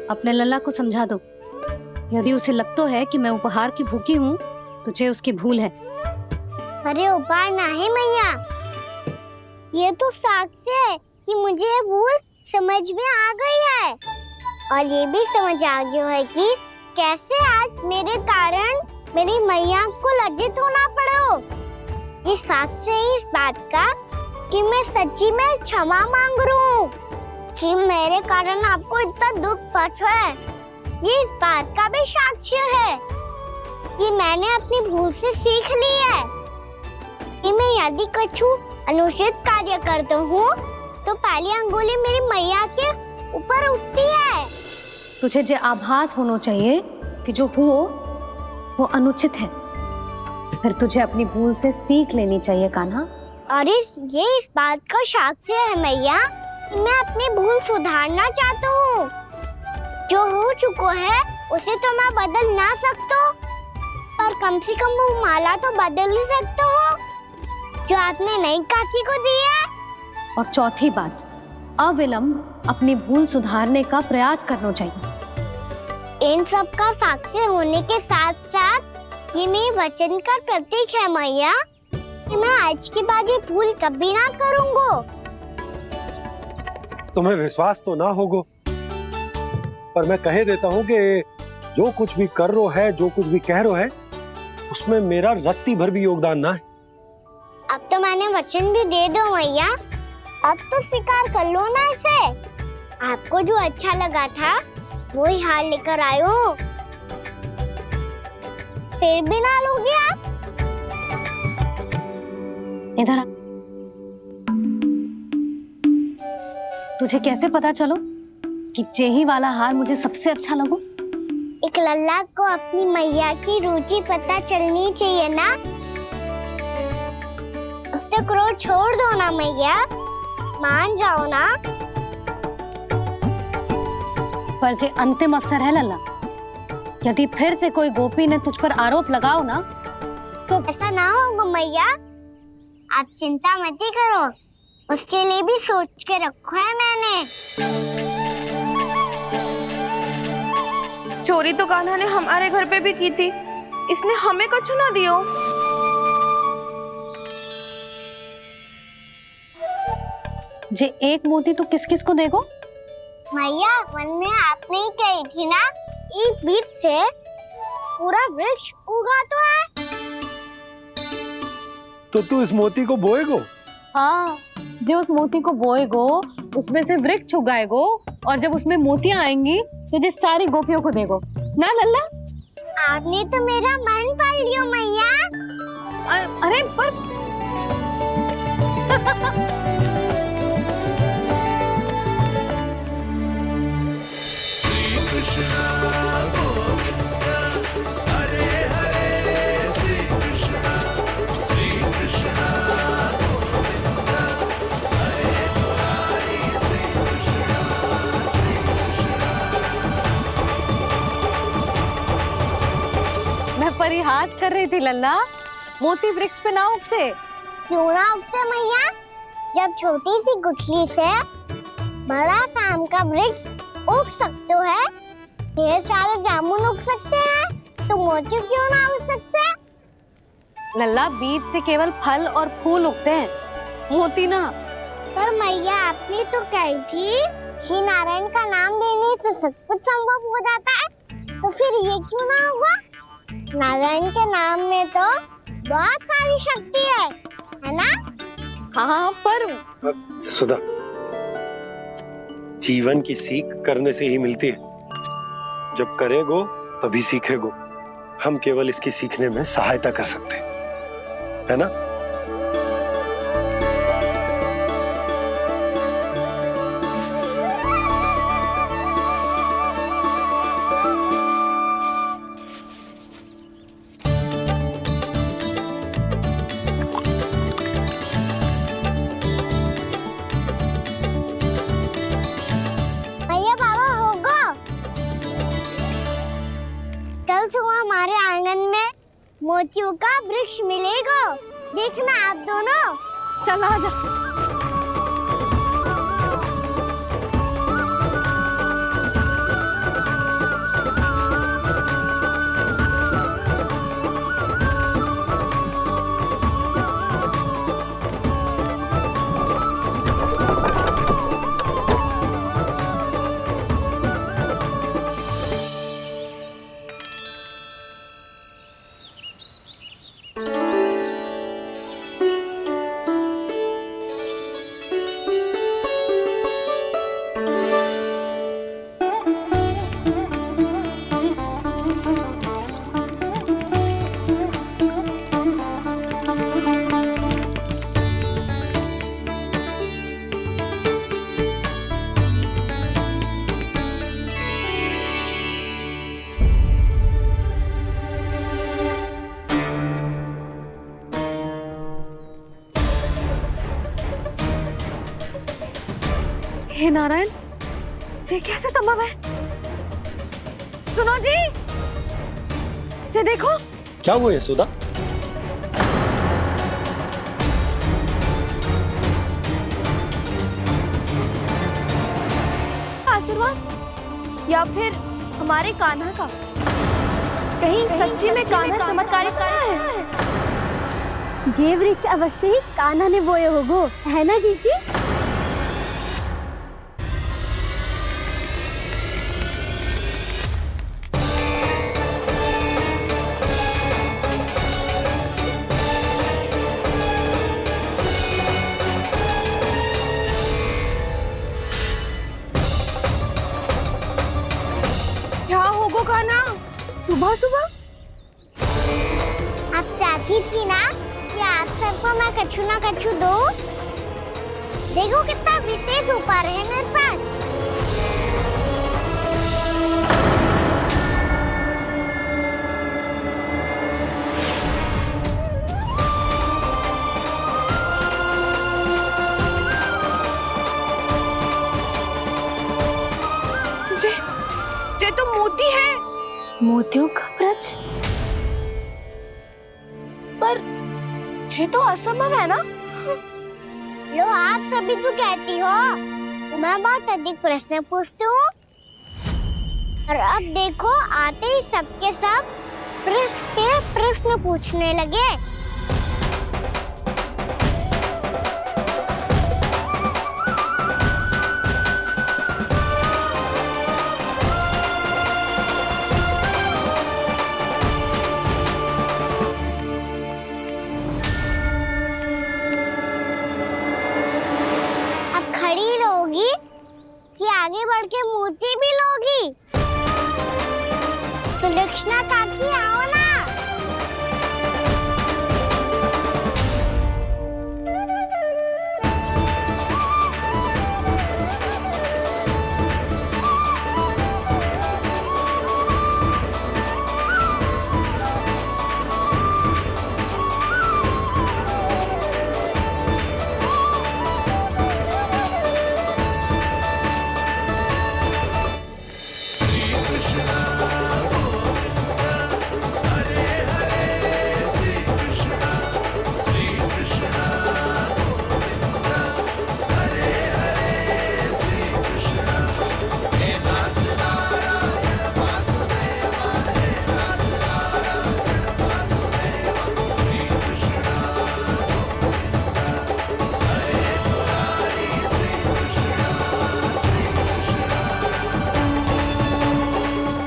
अपने लल्ला को समझा दो। यदि उसे लगता है कि मैं उपहार की भूखी हूँ तो ये उसकी भूल है। अरे उपहार ना है मैया, ये तो साक्ष्य है कि मुझे ये भूल समझ में आ गई है और ये भी समझ आ गया है कि कैसे आज मेरे कारण मेरी मैया को लज्जित होना पड़ो। ये साक्ष्य है इस बात का कि मैं सच्ची में क्षमा मांग रहा हूँ कि मेरे कारण आपको इतना दुख पहुंचा है। ये इस बात का भी साक्ष्य है कि मैंने अपनी भूल से सीख ली है कि मैं यदि कुछ अनुचित कार्य करता हूँ तो पहली अंगुली मेरी मैया के ऊपर उठती है। तुझे जो आभास होना चाहिए कि जो हुआ वो अनुचित है, फिर तुझे अपनी भूल से सीख लेनी चाहिए कान्हा। और ये इस बात का साक्ष्य है मैया कि मैं अपनी भूल सुधारना चाहता हूँ। जो हो चुका है उसे तो मैं बदल ना सकता, पर कम से कम वो माला तो बदल ही सकता हूँ जो आपने नई काकी को दी है। और चौथी बात, अविलंब अपनी भूल सुधारने का प्रयास करना चाहिए। इन सब का साक्ष्य होने के साथ साथ ये मेरे वचन का प्रतीक है मैया कि मैं आज के बाद ये भूल कभी ना करूँगा। तुम्हें विश्वास तो ना होगा, पर मैं कह देता हूँ कि जो कुछ भी कर रो है, जो कुछ भी कह रो है, उसमें मेरा रत्ती भर भी योगदान ना है। अब तो मैंने वचन भी दे दो मैया, अब तो स्वीकार कर लो ना इसे। आपको जो अच्छा लगा था वो ही हार लेकर आयो, फिर भी ना लोगे आप? इधर आ। तुझे कैसे पता चलो कि जेही वाला हार मुझे सबसे अच्छा लगो? एक लल्ला को अपनी मैया की रुचि पता चलनी चाहिए ना। अब तक क्रोध छोड़ दो ना मैया, मान जाओ ना। पर जे अंतिम अवसर है लल्ला, यदि फिर से कोई गोपी ने तुझ पर आरोप लगाओ ना तो ऐसा ना होगा मैया, आप चिंता मत ही करो, उसके लिए भी सोच के रखा है मैंने। चोरी तो कान्हा ने हमारे घर पे भी की थी, इसने हमें कछु ना दियो। जे एक मोती तो किस किस को देगो? मैया, मन में आपने ही कही थी ना, एक बीज से पूरा वृक्ष उगा तो है। तो तू इस मोती को बोएगो? हाँ, जो उस मोती को बोएगो उसमें से वृक्ष उगाएगो और जब उसमें मोतियां आएंगी तो जिस सारी गोपियों को देगो ना लल्ला। आपने तो मेरा मन पढ़ लियो मैया। अरे पर श्री कृष्ण गोविंद हरे हरे, श्री कृष्ण गोविंद हरे मुरारी, श्री कृष्ण मैं परिहास कर रही थी लल्ला, मोती वृक्ष पे ना उगते। क्यों ना उगते मैया? जब छोटी सी गुठली से बड़ा आम का वृक्ष उग सकते है, ढेर सारे जामुन उग सकते हैं, तो मोती क्यों ना उग सकते? लल्ला, बीज से केवल फल और फूल उगते हैं, मोती ना। पर मैया, आपने तो कही थी श्री नारायण का नाम लेने से सब कुछ संभव हो जाता है, तो फिर ये क्यों ना होगा? नारायण के नाम में तो बहुत सारी शक्ति है ना? हाँ, पर सुधा, जीवन की सीख करने से ही मिलती है। जब करेगो तभी सीखेगो। हम केवल इसकी सीखने में सहायता कर सकते हैं, है ना? मोतियों का वृक्ष मिलेगा। देखना आप दोनों। चल आजा। हे नारायण, ये कैसे संभव है? सुनो जी, ये देखो। क्या हुआ यशोदा? आशीर्वाद या फिर हमारे कान्हा का? कहीं सच्ची में कान्हा चमत्कारी कर रहा है? जे वृक्ष अवश्य ही कान्हा ने बोए होगो, है ना जीजी? क्या होगो कान्हा सुबह सुबह? आप चाहती थी ना कि आप सबको मैं कछु ना कछु दो। देखो कितना विशेष उपहार है मेरे पास। ये तो मोती है। मोतियों का ब्रज? पर ये तो असंभव है ना? लो आप सभी तो कहती हो, तो मैं बहुत अधिक प्रश्न पूछती हूँ। और अब देखो आते ही सबके सब प्रश्न पे प्रश्न पूछने लगे। कि आगे बढ़ के मोती भी लोगी? सुलक्षणा काकी आओ ना।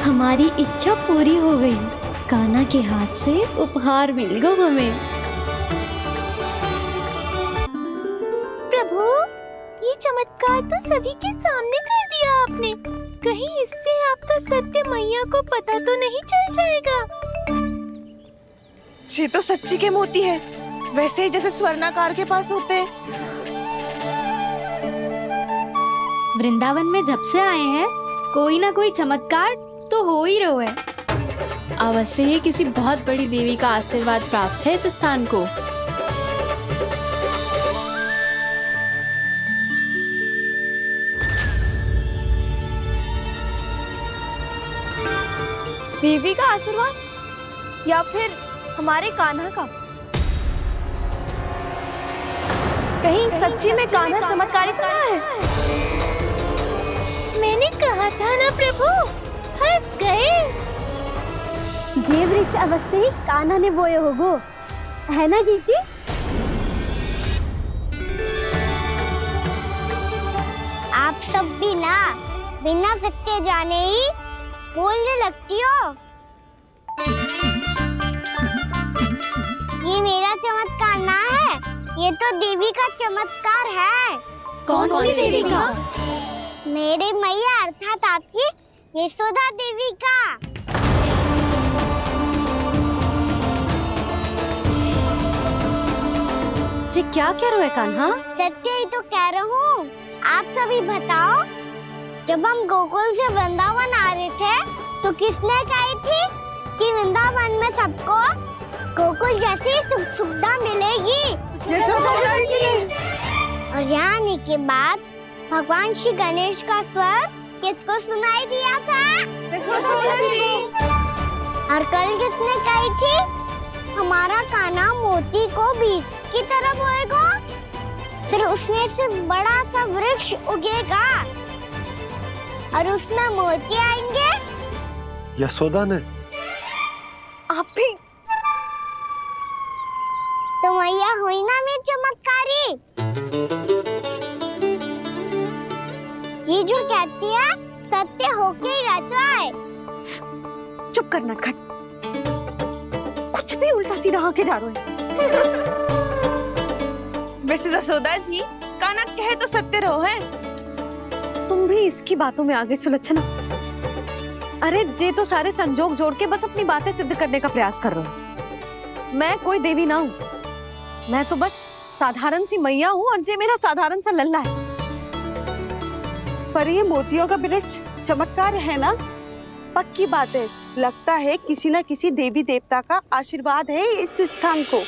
हमारी इच्छा पूरी हो गई। कान्हा के हाथ से उपहार मिल गया हमें। प्रभु, ये चमत्कार तो सभी के सामने कर दिया आपने। कहीं इससे आपका सत्य मैया को पता तो नहीं चल जाएगा? ये तो सच्ची के मोती है, वैसे ही जैसे स्वर्णाकार के पास होते हैं। वृंदावन में जब से आए हैं, कोई ना कोई चमत्कार तो हो ही रहा है। अवश्य ही किसी बहुत बड़ी देवी का आशीर्वाद प्राप्त है इस स्थान को। देवी का आशीर्वाद या फिर हमारे कान्हा का। कहीं सच्ची में कान्हा चमत्कारी तो ना है? मैंने कहा था ना प्रभु, हंस गए। ये वृक्ष अवश्य ही कान्हा ने बोए होगो, है ना जीजी? आप सब भी ना बिना सत्य जाने ही बोलने लगती हो। ये मेरा चमत्कार ना है, ये तो देवी का चमत्कार है। कौन सी देवी का? मेरे मैया अर्थात आपकी यशोदा देवी का। जी क्या कह रहे हो कान्हा? सत्य ही तो कह रहा हूँ। आप सभी बताओ, जब हम गोकुल से वृंदावन आ रहे थे तो किसने कही थी कि वृंदावन में सबको गोकुल जैसी सुख सुविधा मिलेगी? और यहाँ आने के बाद भगवान श्री गणेश का स्वर किसको सुनाई दिया था? और कल किसने कही थी हमारा कान्हा मोती को बीज की तरफ होएगा, फिर उसमें से बड़ा सा वृक्ष उगेगा और उसमें मोती आएंगे? यशोदा ने। आप भी तो मैया हुई ना मेरी चमत्कारी। ये जो कहती है सत्य होके ही रहता है। चुप करना खट, कुछ भी उल्टा सीधा होके जा रहे हो। वैसे यशोदा जी, कान्हा कहे तो सत्य रहो है। तुम भी इसकी बातों में आगे सुलझना। अरे जे तो सारे संजोग जोड़ के बस अपनी बातें सिद्ध करने का प्रयास कर रहे हो। मैं कोई देवी ना हूँ, मैं तो बस साधारण सी मैया हूँ और जे मेरा साधारण सा लल्ला है। पर ये मोतियों का वृक्ष चमत्कार है ना? पक्की बात है, लगता है किसी न किसी देवी देवता का आशीर्वाद है इस स्थान को।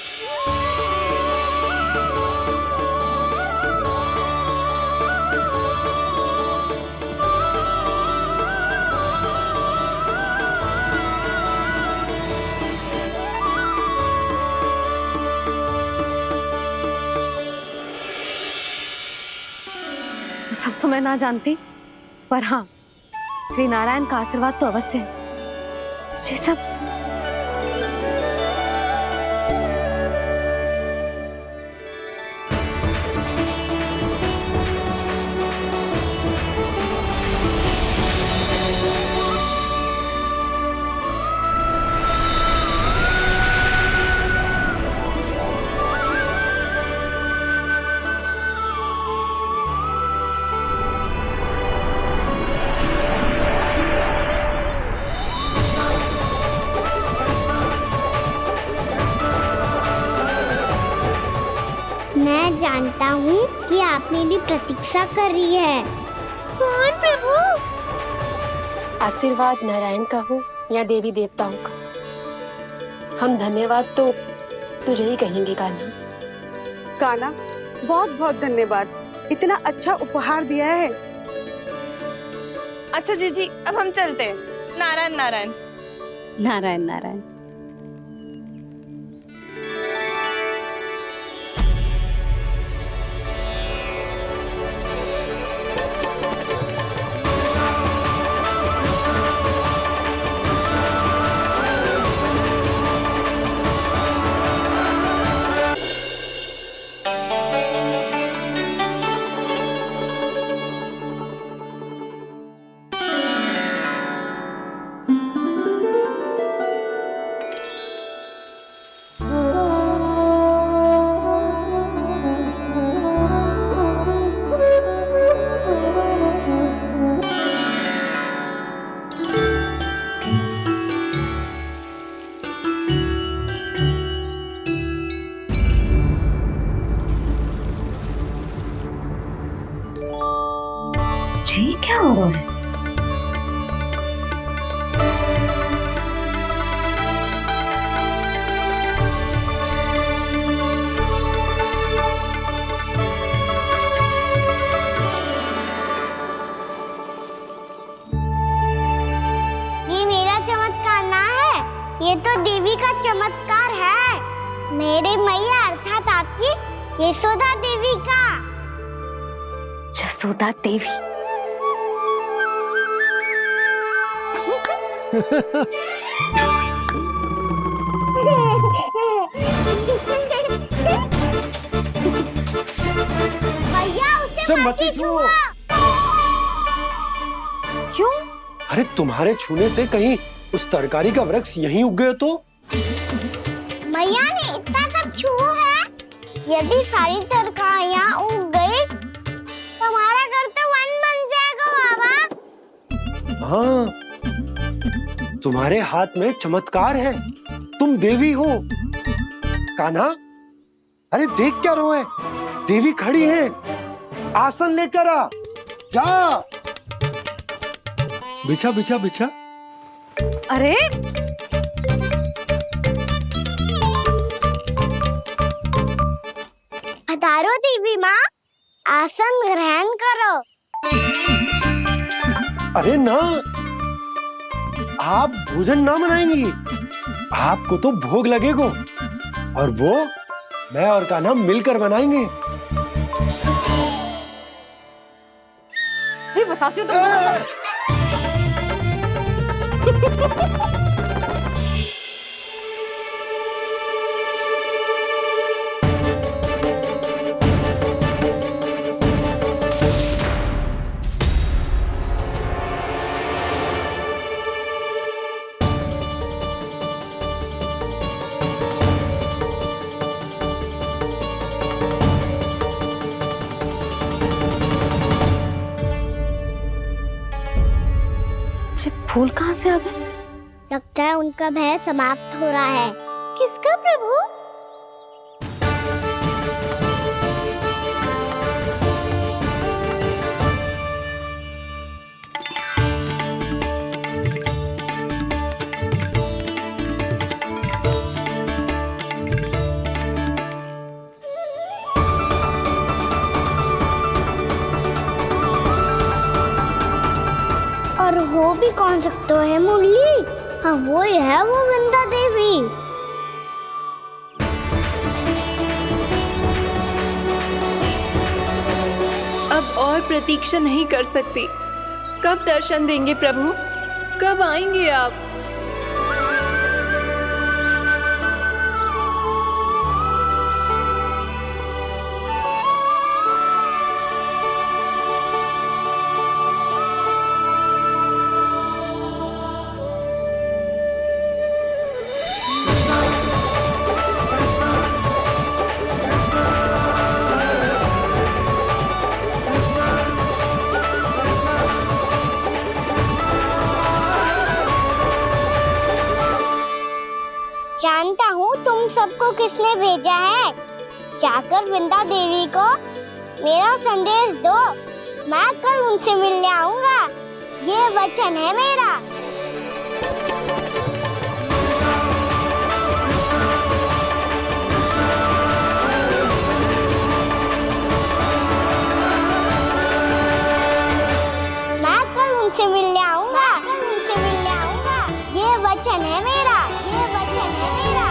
सब तो मैं ना जानती, पर हाँ, श्री नारायण का आशीर्वाद तो अवश्य है। ये सब मैं जानता हूँ कि आप मेरी प्रतीक्षा कर रही है। कौन प्रभु? आशीर्वाद नारायण का हो या देवी देवताओं का, हम धन्यवाद तो तुझे ही कहेंगे कान्हा। कान्हा, बहुत बहुत धन्यवाद, इतना अच्छा उपहार दिया है। अच्छा जीजी, अब हम चलते हैं। नारायण नारायण। नारायण नारायण। जी क्या हो रहा है? ये मेरा चमत्कार ना है, ये तो देवी का चमत्कार है। मेरी मैया अर्थात आपकी यशोदा देवी का। जसोदा देवी। भैया उसे मत छुओ। क्यों? अरे तुम्हारे छूने से कहीं उस तरकारी का वृक्ष यहीं उग गए तो? मैया ने इतना सब छुआ है, यदि सारी तरकारियां उग गई तो हमारा घर तो वन बन जाएगा बाबा। हाँ, तुम्हारे हाथ में चमत्कार है, तुम देवी हो। कान्हा, अरे देख क्या रो है, देवी खड़ी है, आसन लेकर आ, जा। बिछा बिछा बिछा। अरे पधारो देवी माँ, आसन ग्रहण करो। अरे ना, आप भोजन ना बनाएंगी, आपको तो भोग लगेगा और वो मैं और कान्हा मिलकर बनाएंगे। भी बताती हूँ तुमको। फूल कहाँ से आ गए? लगता है उनका भय समाप्त हो रहा है। किसका प्रभु? और हो भी कौन सकता है मुरली? हाँ वो ही है, वो वृंदा देवी। अब और प्रतीक्षा नहीं कर सकती। कब दर्शन देंगे प्रभु? कब आएंगे आप? जानता हूँ तुम सबको किसने भेजा है। जाकर वृंदा देवी को मेरा संदेश दो, मैं कल उनसे मिलने आऊंगा, ये वचन है मेरा। मैं कल उनसे मिलने आऊंगा, ये वचन है मेरा, ये वचन है मेरा।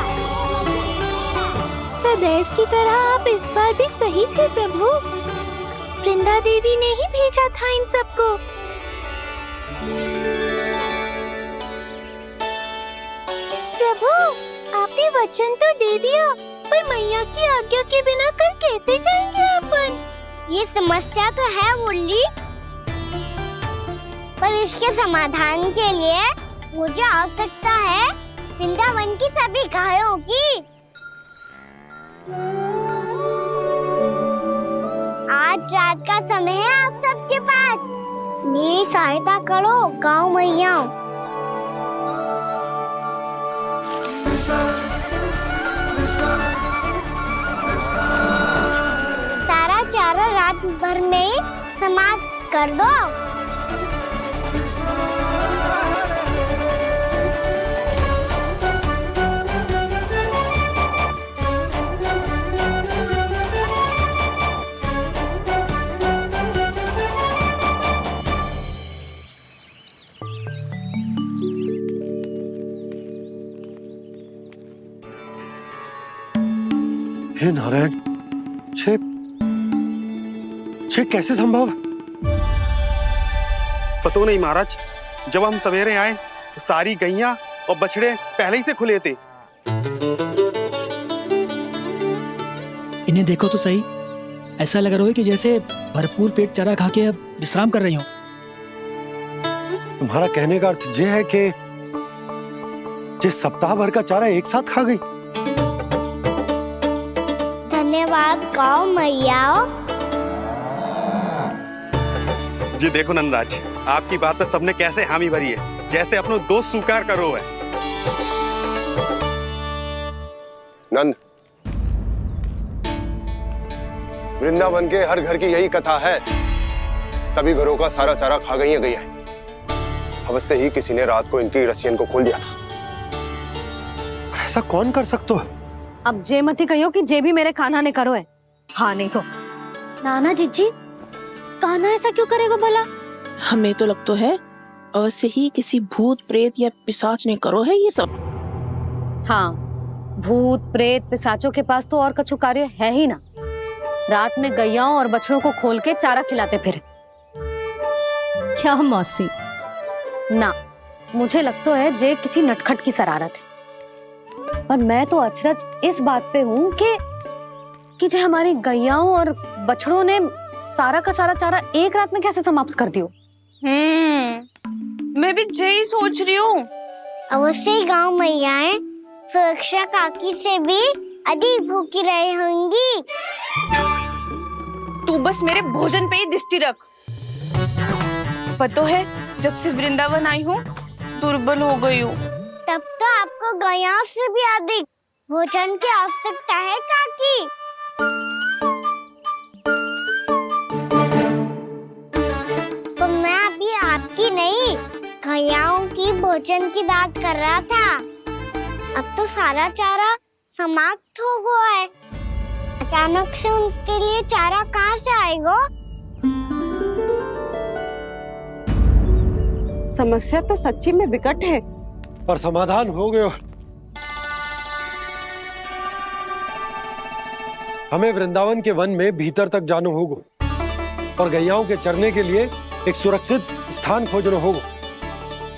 सदैव की तरह आप इस बार भी सही थे प्रभु। वृंदा देवी ने ही भेजा था इन सबको। प्रभु, आपने वचन तो दे दिया, पर मैया की आज्ञा के बिना कल कैसे जाएंगे अपन? ये समस्या तो है मुरली, पर इसके समाधान के लिए मुझे आवश्यकता है वृंदावन की सभी गायों की। आज रात का समय है आप सबके पास, मेरी सहायता करो गाँव मैया। सारा चारा रात भर में समाप्त कर दो। हे नारायण, छे कैसे संभव? पता नहीं महाराज, जब हम सवेरे आए तो सारी गैया और बछड़े पहले ही से खुले थे। इन्हें देखो तो सही, ऐसा लग रहा है कि जैसे भरपूर पेट चारा खा के अब विश्राम कर रही हो। तुम्हारा कहने का अर्थ यह है कि जिस सप्ताह भर का चारा एक साथ खा गई। धन्यवाद गाँव मैया। जी देखो नंदराज, आपकी बात पे सबने कैसे हामी भरी है, जैसे अपनो दोस्त स्वीकार करो है। नंद, वृंदावन के हर घर की यही कथा है, सभी घरों का सारा चारा खा गई है गैया। अवश्य ही किसी ने रात को इनकी रस्सियन को खोल दिया था। ऐसा कौन कर सकते हो? अब जे मत ही कहियो कि जे भी मेरे कान्हा ने करो है। हाँ नहीं तो नाना जीजी, कान्हा ऐसा क्यों करेगा भला? हमें तो लगता है अवश्य ही किसी भूत प्रेत या पिशाच ने करो है ये सब। हाँ, भूत प्रेत पिशाचों के पास तो और कछु कार्य है ही ना। रात में गैयाओं और बछड़ों को खोल के चारा खिलाते फिर। क्या मौसी? ना, मुझे लगता है जे किसी नटखट की शरारत है। पर मैं तो अचरज इस बात पे हूँ कि जो हमारी गैयाओं और बछड़ों ने सारा का सारा चारा एक रात में कैसे समाप्त कर दियो। मैं भी यही सोच रही हूँ। अवश्य ही गाँव मैयाएं सुरक्षा काकी से भी अधिक भूखी रही होंगी। तू बस मेरे भोजन पे ही दृष्टि रख। पता है, जब से वृंदावन आई हूँ दुर्बल हो गई हूँ। तब तो आपको गैयाओं से भी अधिक भोजन की आवश्यकता है काकी। तो मैं अभी आपकी नहीं, गैयाओं की भोजन की बात कर रहा था। अब तो सारा चारा समाप्त हो गया है, अचानक से उनके लिए चारा कहाँ से आएगा? समस्या तो सच्ची में विकट है, पर समाधान हो गयो। हमें वृंदावन के वन में भीतर तक जाना होगा और गैयाओं के चरने के लिए एक सुरक्षित स्थान खोजना होगा,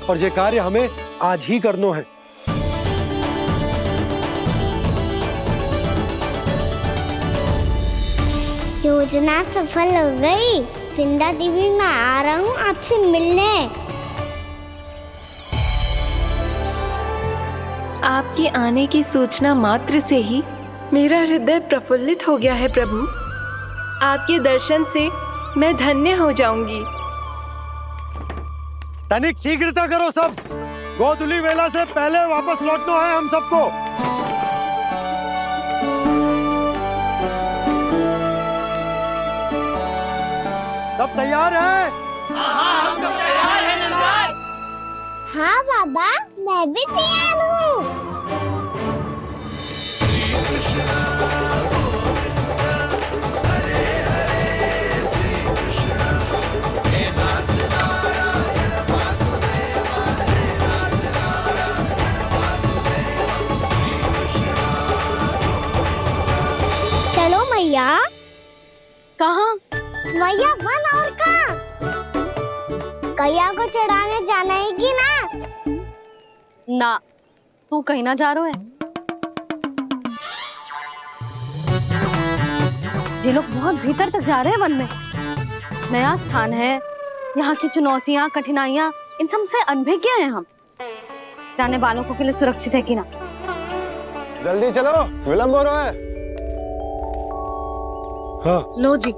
और ये कार्य हमें आज ही करना है। योजना सफल हो गई। वृंदा देवी, मैं आ रहा हूँ आपसे मिलने। आपके आने की सूचना मात्र से ही मेरा हृदय प्रफुल्लित हो गया है प्रभु। आपके दर्शन से मैं धन्य हो जाऊंगी। तनिक शीघ्रता करो सब, गोधुली वेला से पहले वापस लौटना है हम सबको। सब तैयार है? हाँ, हम सब तैयार हैं नंदराज। हाँ बाबा, मैं भी तैयार हूँ। श्री कृष्ण गोविंद हरे हरे, श्री कृष्ण हे नाथ नारायण वासुदेव, हे नाथ नारायण वासुदेव, श्री कृष्ण। चलो मैया। कहाँ? मैया वन और कहाँ? गैया को चढ़ाने जाना है कि ना? ना, तू कहीं ना जा रहा है। ये लोग बहुत भीतर तक जा रहे हैं वन में। नया स्थान है, यहाँ की चुनौतियाँ कठिनाइयाँ इन सब से अनभिज्ञ हैं हम। जाने वालों के लिए सुरक्षित है कि ना? जल्दी चलो, विलंब हो रहा है। हाँ। लो जी।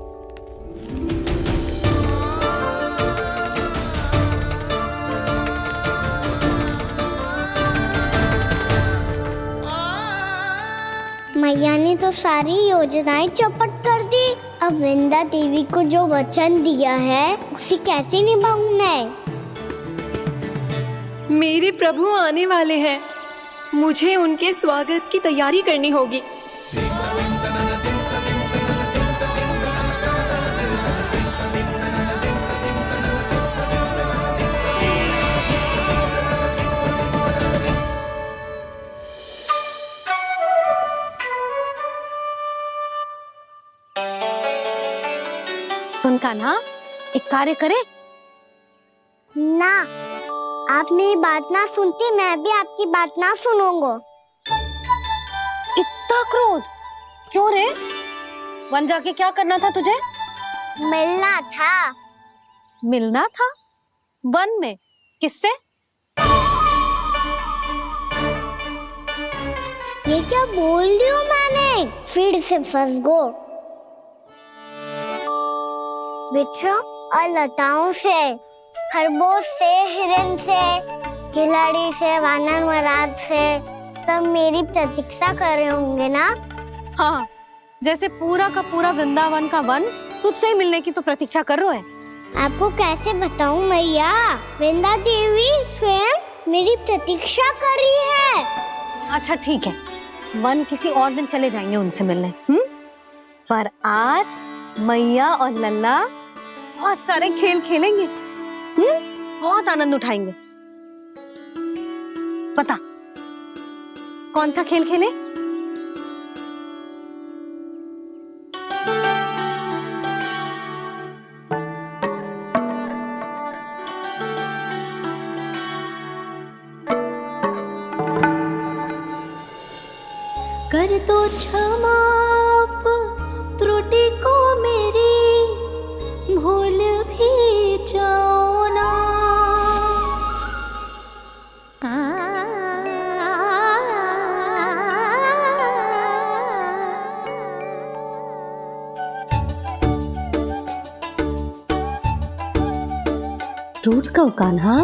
मैया ने तो सारी योजनाएं चौपट कर दी। अब वृंदा देवी को जो वचन दिया है उसे कैसे निभाऊं मैं? मेरे प्रभु आने वाले हैं, मुझे उनके स्वागत की तैयारी करनी होगी। कान्हा, एक कार्य करे? ना, आप मेरी बात ना सुनती, मैं भी आपकी बात ना सुनूंगा। इतना क्रोध क्यों रे? वन जाके क्या करना था तुझे? मिलना था। मिलना था? वन में? किससे? ये क्या बोल रही हूँ मैंने? फिर से फंस गो। बिच्छू और लताओं से, खरगोश से, हिरन से, खिलाड़ी से, वानर महाराज से, सब मेरी प्रतीक्षा कर रहे होंगे ना? हाँ, जैसे पूरा का पूरा वृंदावन का वन तुझसे ही मिलने की तो प्रतीक्षा कर रहा है। आपको कैसे बताऊं मैया, वृंदा देवी स्वयं मेरी प्रतीक्षा कर रही है। अच्छा ठीक है, वन किसी और दिन चले जाएंगे उनसे मिलने, पर आज मैया और लल्ला बहुत सारे खेल खेलेंगे, बहुत आनंद उठाएंगे। बता कौन सा खेल खेले? कर दो क्षमा त्रुटि को मेरी, भूल भी जाओ ना। रूठ कब कान्हा?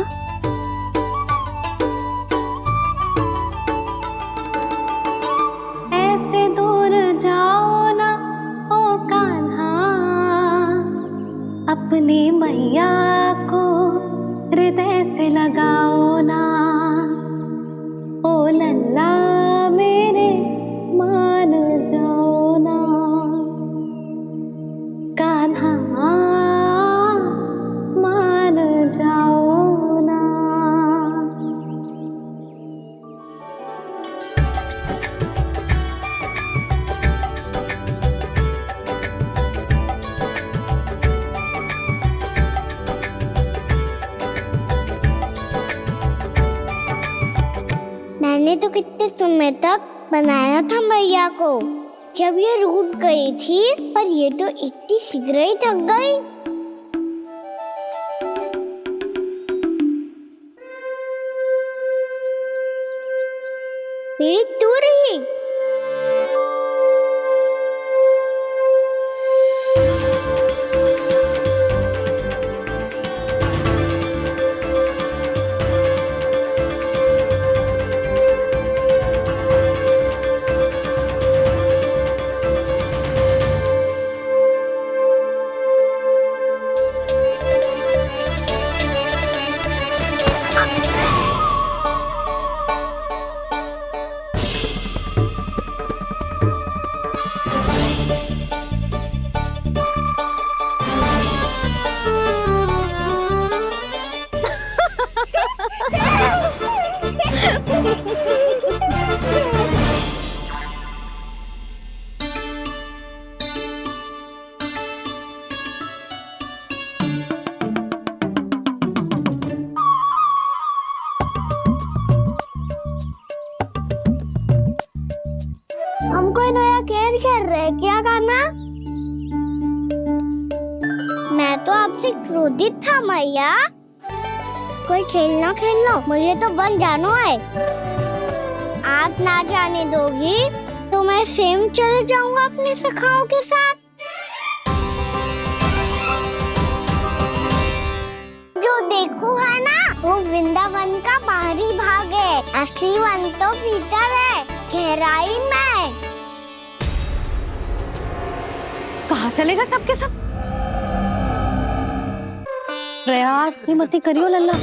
ऐसे दूर जाओ ना ओ कान्हा, अपनी मैया को हृदय से लगाओ ना। ओ लल्ला मेरे मान जाओ ना, कान्हा मान जाओ ना। मैंने तो कितने समय तक बनाया था मैया को, जब ये रूठ गई थी, पर ये तो इतनी शीघ्र ही थक गई। मेरी दूर ही हम कोई नया खेल खेल रहे हैं क्या करना? मैं तो आपसे क्रोधित था मैया। कोई खेलना खेल लो, मुझे तो बन जाना है। आप ना जाने दोगी तो मैं स्वयं चले जाऊंगा अपने सखाओं के साथ। जो देखो है ना, वो वृंदावन का बाहरी भाग है, असली वन तो भीतर है, गहराई में। कहाँ चलेगा सबके सब? प्रयास भी मत करियो लल्ला,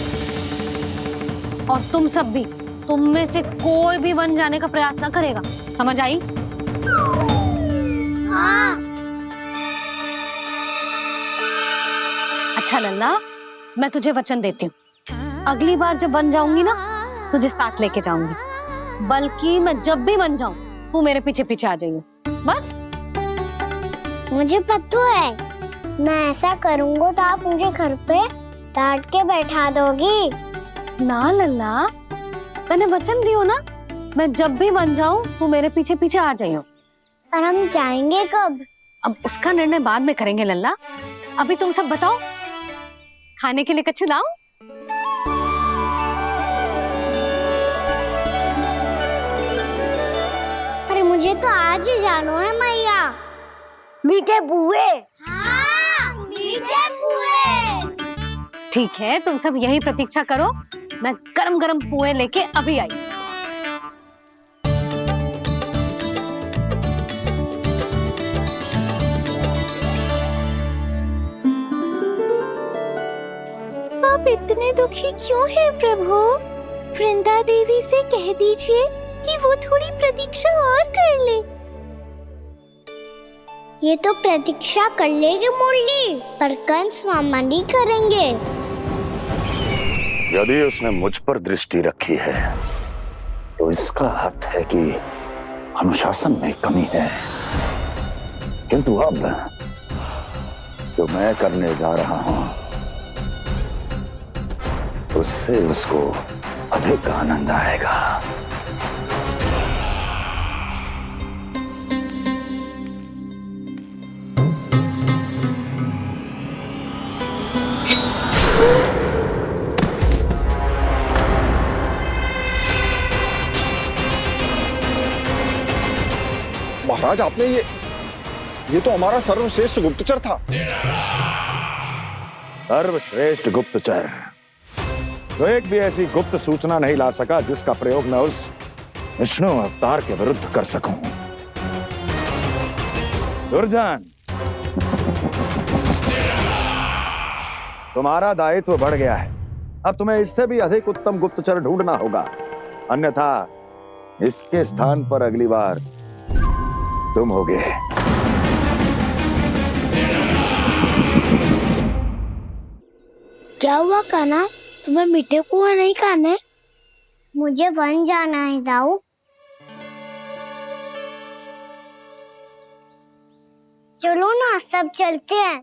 और तुम सब भी, तुम में से कोई भी वन जाने का प्रयास ना करेगा, समझ आई? हाँ। अच्छा लल्ला, मैं तुझे वचन देती हूँ, अगली बार जब वन जाऊंगी ना, तुझे साथ लेके जाऊंगी। बल्कि मैं जब भी वन जाऊं, तू मेरे पीछे पीछे आ जाइयो, बस। मुझे पता है, मैं ऐसा करूँगा तो आप मुझे घर पे डांट के बैठा दोगी? ना लल्ला, मैंने वचन दियो ना, मैं जब भी बन जाऊं तू मेरे पीछे पीछे आ जाइयो। पर हम जाएंगे कब? अब उसका निर्णय बाद में करेंगे लल्ला। अभी तुम सब बताओ, खाने के लिए कुछ लाऊं? अरे मुझे तो आज ही जाना है मैया। मीठे बुए। हाँ, मीठे बुए। ठीक है, तुम सब यही प्रतीक्षा करो, मैं गरम गरम पुए लेके अभी आई। आप इतने दुखी क्यों हैं प्रभु? वृंदा देवी से कह दीजिए कि वो थोड़ी प्रतीक्षा और कर ले। ये तो प्रतीक्षा कर लेगी मुरली, पर कंस मामा नहीं करेंगे। यदि उसने मुझ पर दृष्टि रखी है तो इसका अर्थ है कि अनुशासन में कमी है। किंतु अब जो मैं करने जा रहा हूं उससे उसको अधिक आनंद आएगा। महाराज, आपने ये तो हमारा सर्वश्रेष्ठ गुप्तचर था। सर्वश्रेष्ठ गुप्तचर तो एक भी ऐसी गुप्त सूचना नहीं ला सका जिसका प्रयोग मैं उस विष्णु अवतार के विरुद्ध कर सकूं। दुर्जन, तुम्हारा दायित्व बढ़ गया है। अब तुम्हें इससे भी अधिक उत्तम गुप्तचर ढूंढना होगा, अन्यथा इसके स्थान पर अगली बार तुम होगे। क्या हुआ कान्हा, तुम्हें मीठे कुआं नहीं खाने? मुझे वन जाना है दाऊ। चलो ना, सब चलते हैं।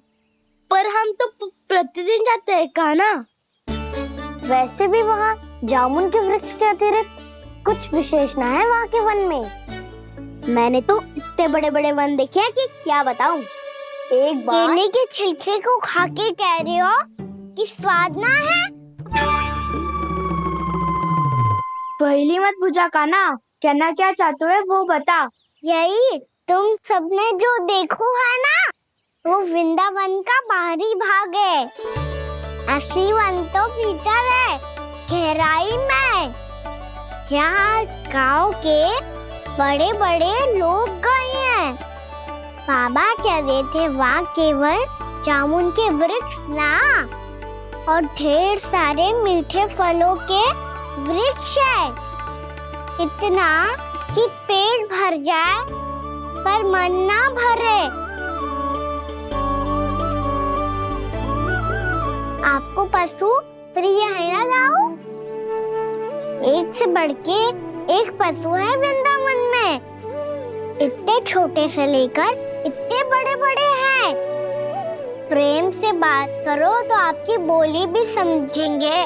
पर हम तो प्रतिदिन जाते हैं कान्हा। वैसे भी वहाँ जामुन के वृक्ष के अतिरिक्त कुछ विशेष ना है वहाँ के वन में। मैंने तो इतने बड़े बड़े वन देखे हैं कि क्या बताऊं। एक बार केले के छिलके को खा के कह रहे हो कि स्वाद ना है? पहली मत पूछा कान्हा, कहना क्या चाहते हो वो बता। यही तुम सबने जो देखो है ना, वो वृंदावन का बाहरी भाग है। असली वन तो भीतर है, गहराई में, जहाँ गांव के बड़े बड़े लोग गए हैं। बाबा कह रहे थे वहाँ केवल जामुन के वृक्ष ना, और ढेर सारे मीठे फलों के वृक्ष है। इतना कि पेट भर जाए पर मन ना भरे। आपको पशु प्रिय है ना दाऊ? एक से बढ़ के एक पशु है वृंदावन में। इतने छोटे से लेकर इतने बड़े बड़े हैं। प्रेम से बात करो तो आपकी बोली भी समझेंगे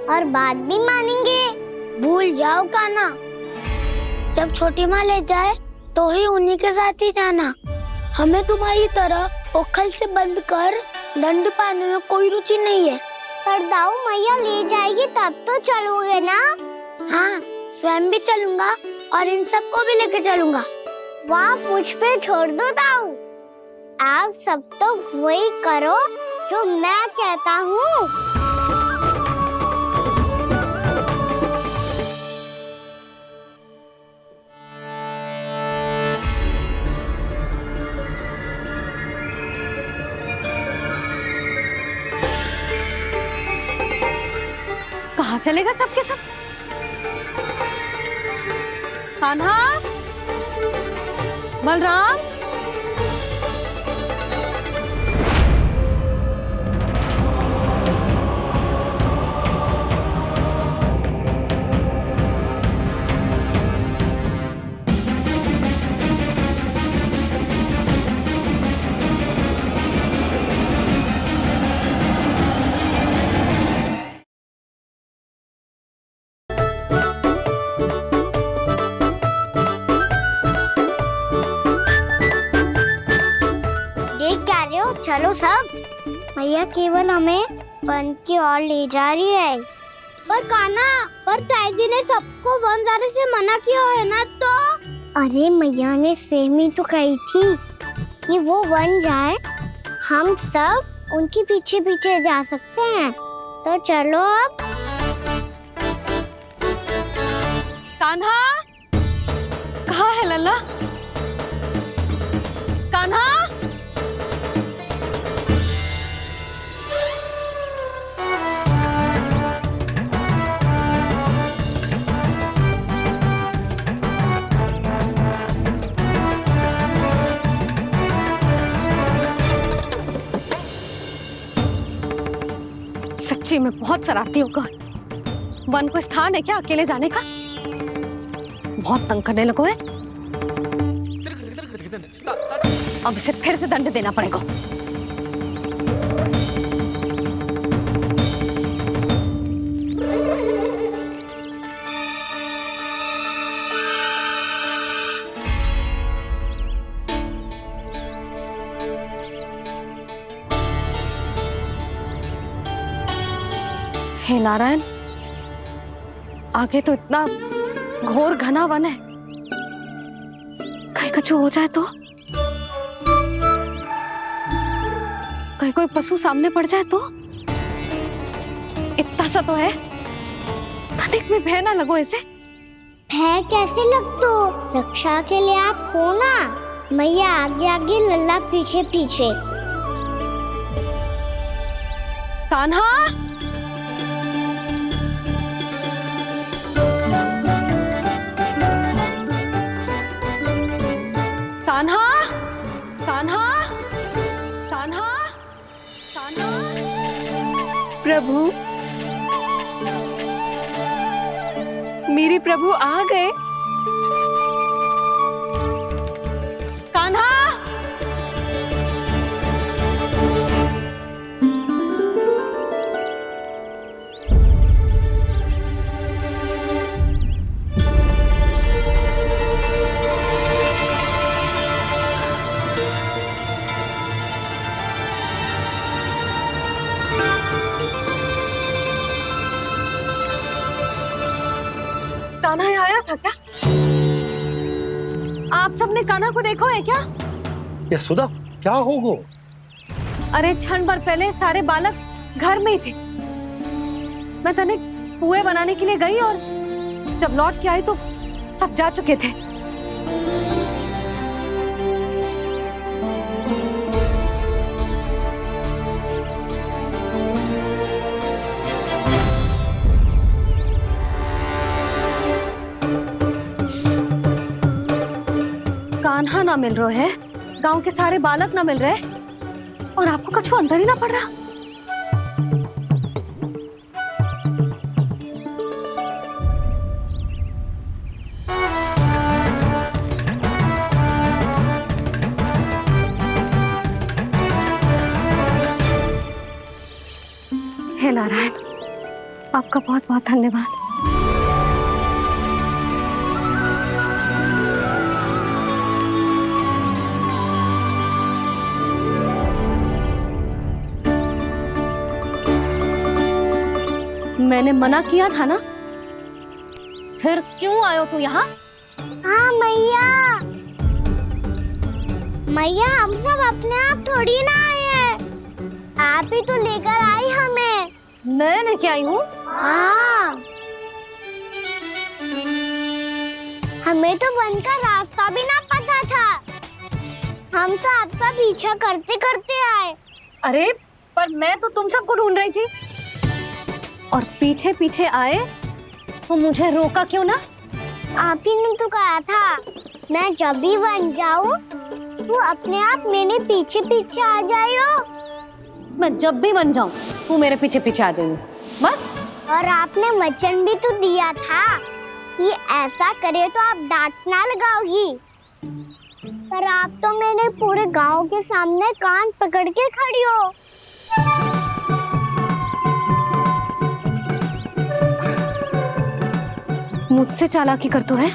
और बात भी मानेंगे। भूल जाओ कान्हा, जब छोटी माँ ले जाए तो ही उन्हीं के साथ ही जाना। हमें तुम्हारी तरह ओखल से बंद कर दंड पाने में कोई रुचि नहीं है। पर दाऊ मैया ले जाएगी तब तो चलोगे ना? हाँ, स्वयं भी चलूंगा और इन सबको भी लेके चलूंगा। वहाँ मुझ पे छोड़ दो दाऊ। आप सब तो वही करो जो मैं कहता हूँ। कहाँ चलेगा सबके सब? कान्हा, बलराम, चलो सब। मैया केवल हमें वन की ओर ले जा रही है। पर कान्हा, पर ताईजी ने सबको वन जाने से मना किया है ना तो? अरे मैया ने सेम ही तो कही थी कि वो वन जाए, हम सब उनके पीछे पीछे जा सकते हैं। तो चलो अब। कान्हा, कहाँ है लल्ला? कान्हा, सच्ची में बहुत शरारती होगा। वन को स्थान है क्या अकेले जाने का? बहुत तंग करने लगो है। अब इसे फिर से दंड देना पड़ेगा। हे नारायण, आगे तो इतना घोर घना वन है, कहीं कुछ हो जाए तो? कहीं कोई पशु सामने पड़ जाए तो? इतना सा तो है, तनिक भी भय ना लगो इसे। भय कैसे लग तो? रक्षा के लिए आप हो ना। मैया आगे आगे, लल्ला पीछे पीछे। कान्हा, कान्हा, कान्हा, कान्हा, कान्हा। प्रभु, मेरे प्रभु आ गए। कान्हा, कान्हा यहाँ आया था क्या? आप सबने कान्हा को देखो है क्या? ये सुधा, क्या हो गो? अरे क्षण भर पहले सारे बालक घर में ही थे। मैं तनिक पुए बनाने के लिए गई और जब लौट के आई तो सब जा चुके थे। कान्हा ना मिल रहा है, गांव के सारे बालक ना मिल रहे, और आपको कछु अंदर ही ना पड़ रहा। हे नारायण, आपका बहुत बहुत धन्यवाद। मैंने मना किया था ना, फिर क्यों आयो तू यहाँ? हाँ मैया, मैया हम सब अपने आप थोड़ी ना आए हैं, आप ही तो लेकर आई हमें। मैं लेके आई हूँ? हाँ, हमें तो वन का रास्ता भी ना पता था, हम तो आपका पीछा करते करते आए। अरे पर मैं तो तुम सबको ढूंढ रही थी, और पीछे पीछे आए तो मुझे रोका क्यों ना? आप ही ने तो कहा था मैं जब भी वन जाऊं तू अपने आप मेरे पीछे पीछे आ जाइयो। मैं जब भी वन जाऊं तू मेरे पीछे पीछे आ जाइयो, बस। और आपने वचन भी तो दिया था कि ऐसा करे तो आप डांट ना लगाओगी, पर आप तो मेरे पूरे गांव के सामने कान पकड़ के खड़ी हो। मुझसे चालाकी कर तो है?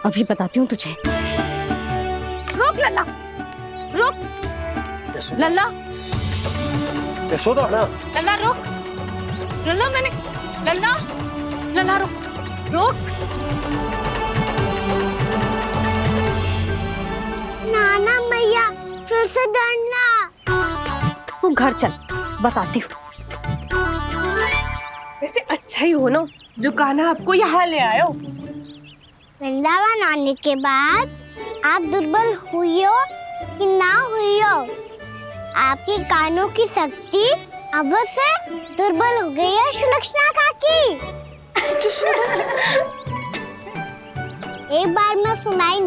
अभी बताती हूँ तुझे। रुक लल्ला, रुक। लल्ला यशोदा ना लल्ला रुक, लल्ला मैंने लल्ला लल्ला रुक रुक। नाना मैया फिर से डरना। तू घर चल, बताती हूँ। वैसे अच्छा ही हो ना जो कान्हा आपको यहाँ ले आयो। वृंदावन आने के बाद आप दुर्बल हुई हो कि ना हुई हो, आपके कानों की शक्ति अब से दुर्बल हो गई है सुलक्षणा काकी। एक बार मैं सुनाई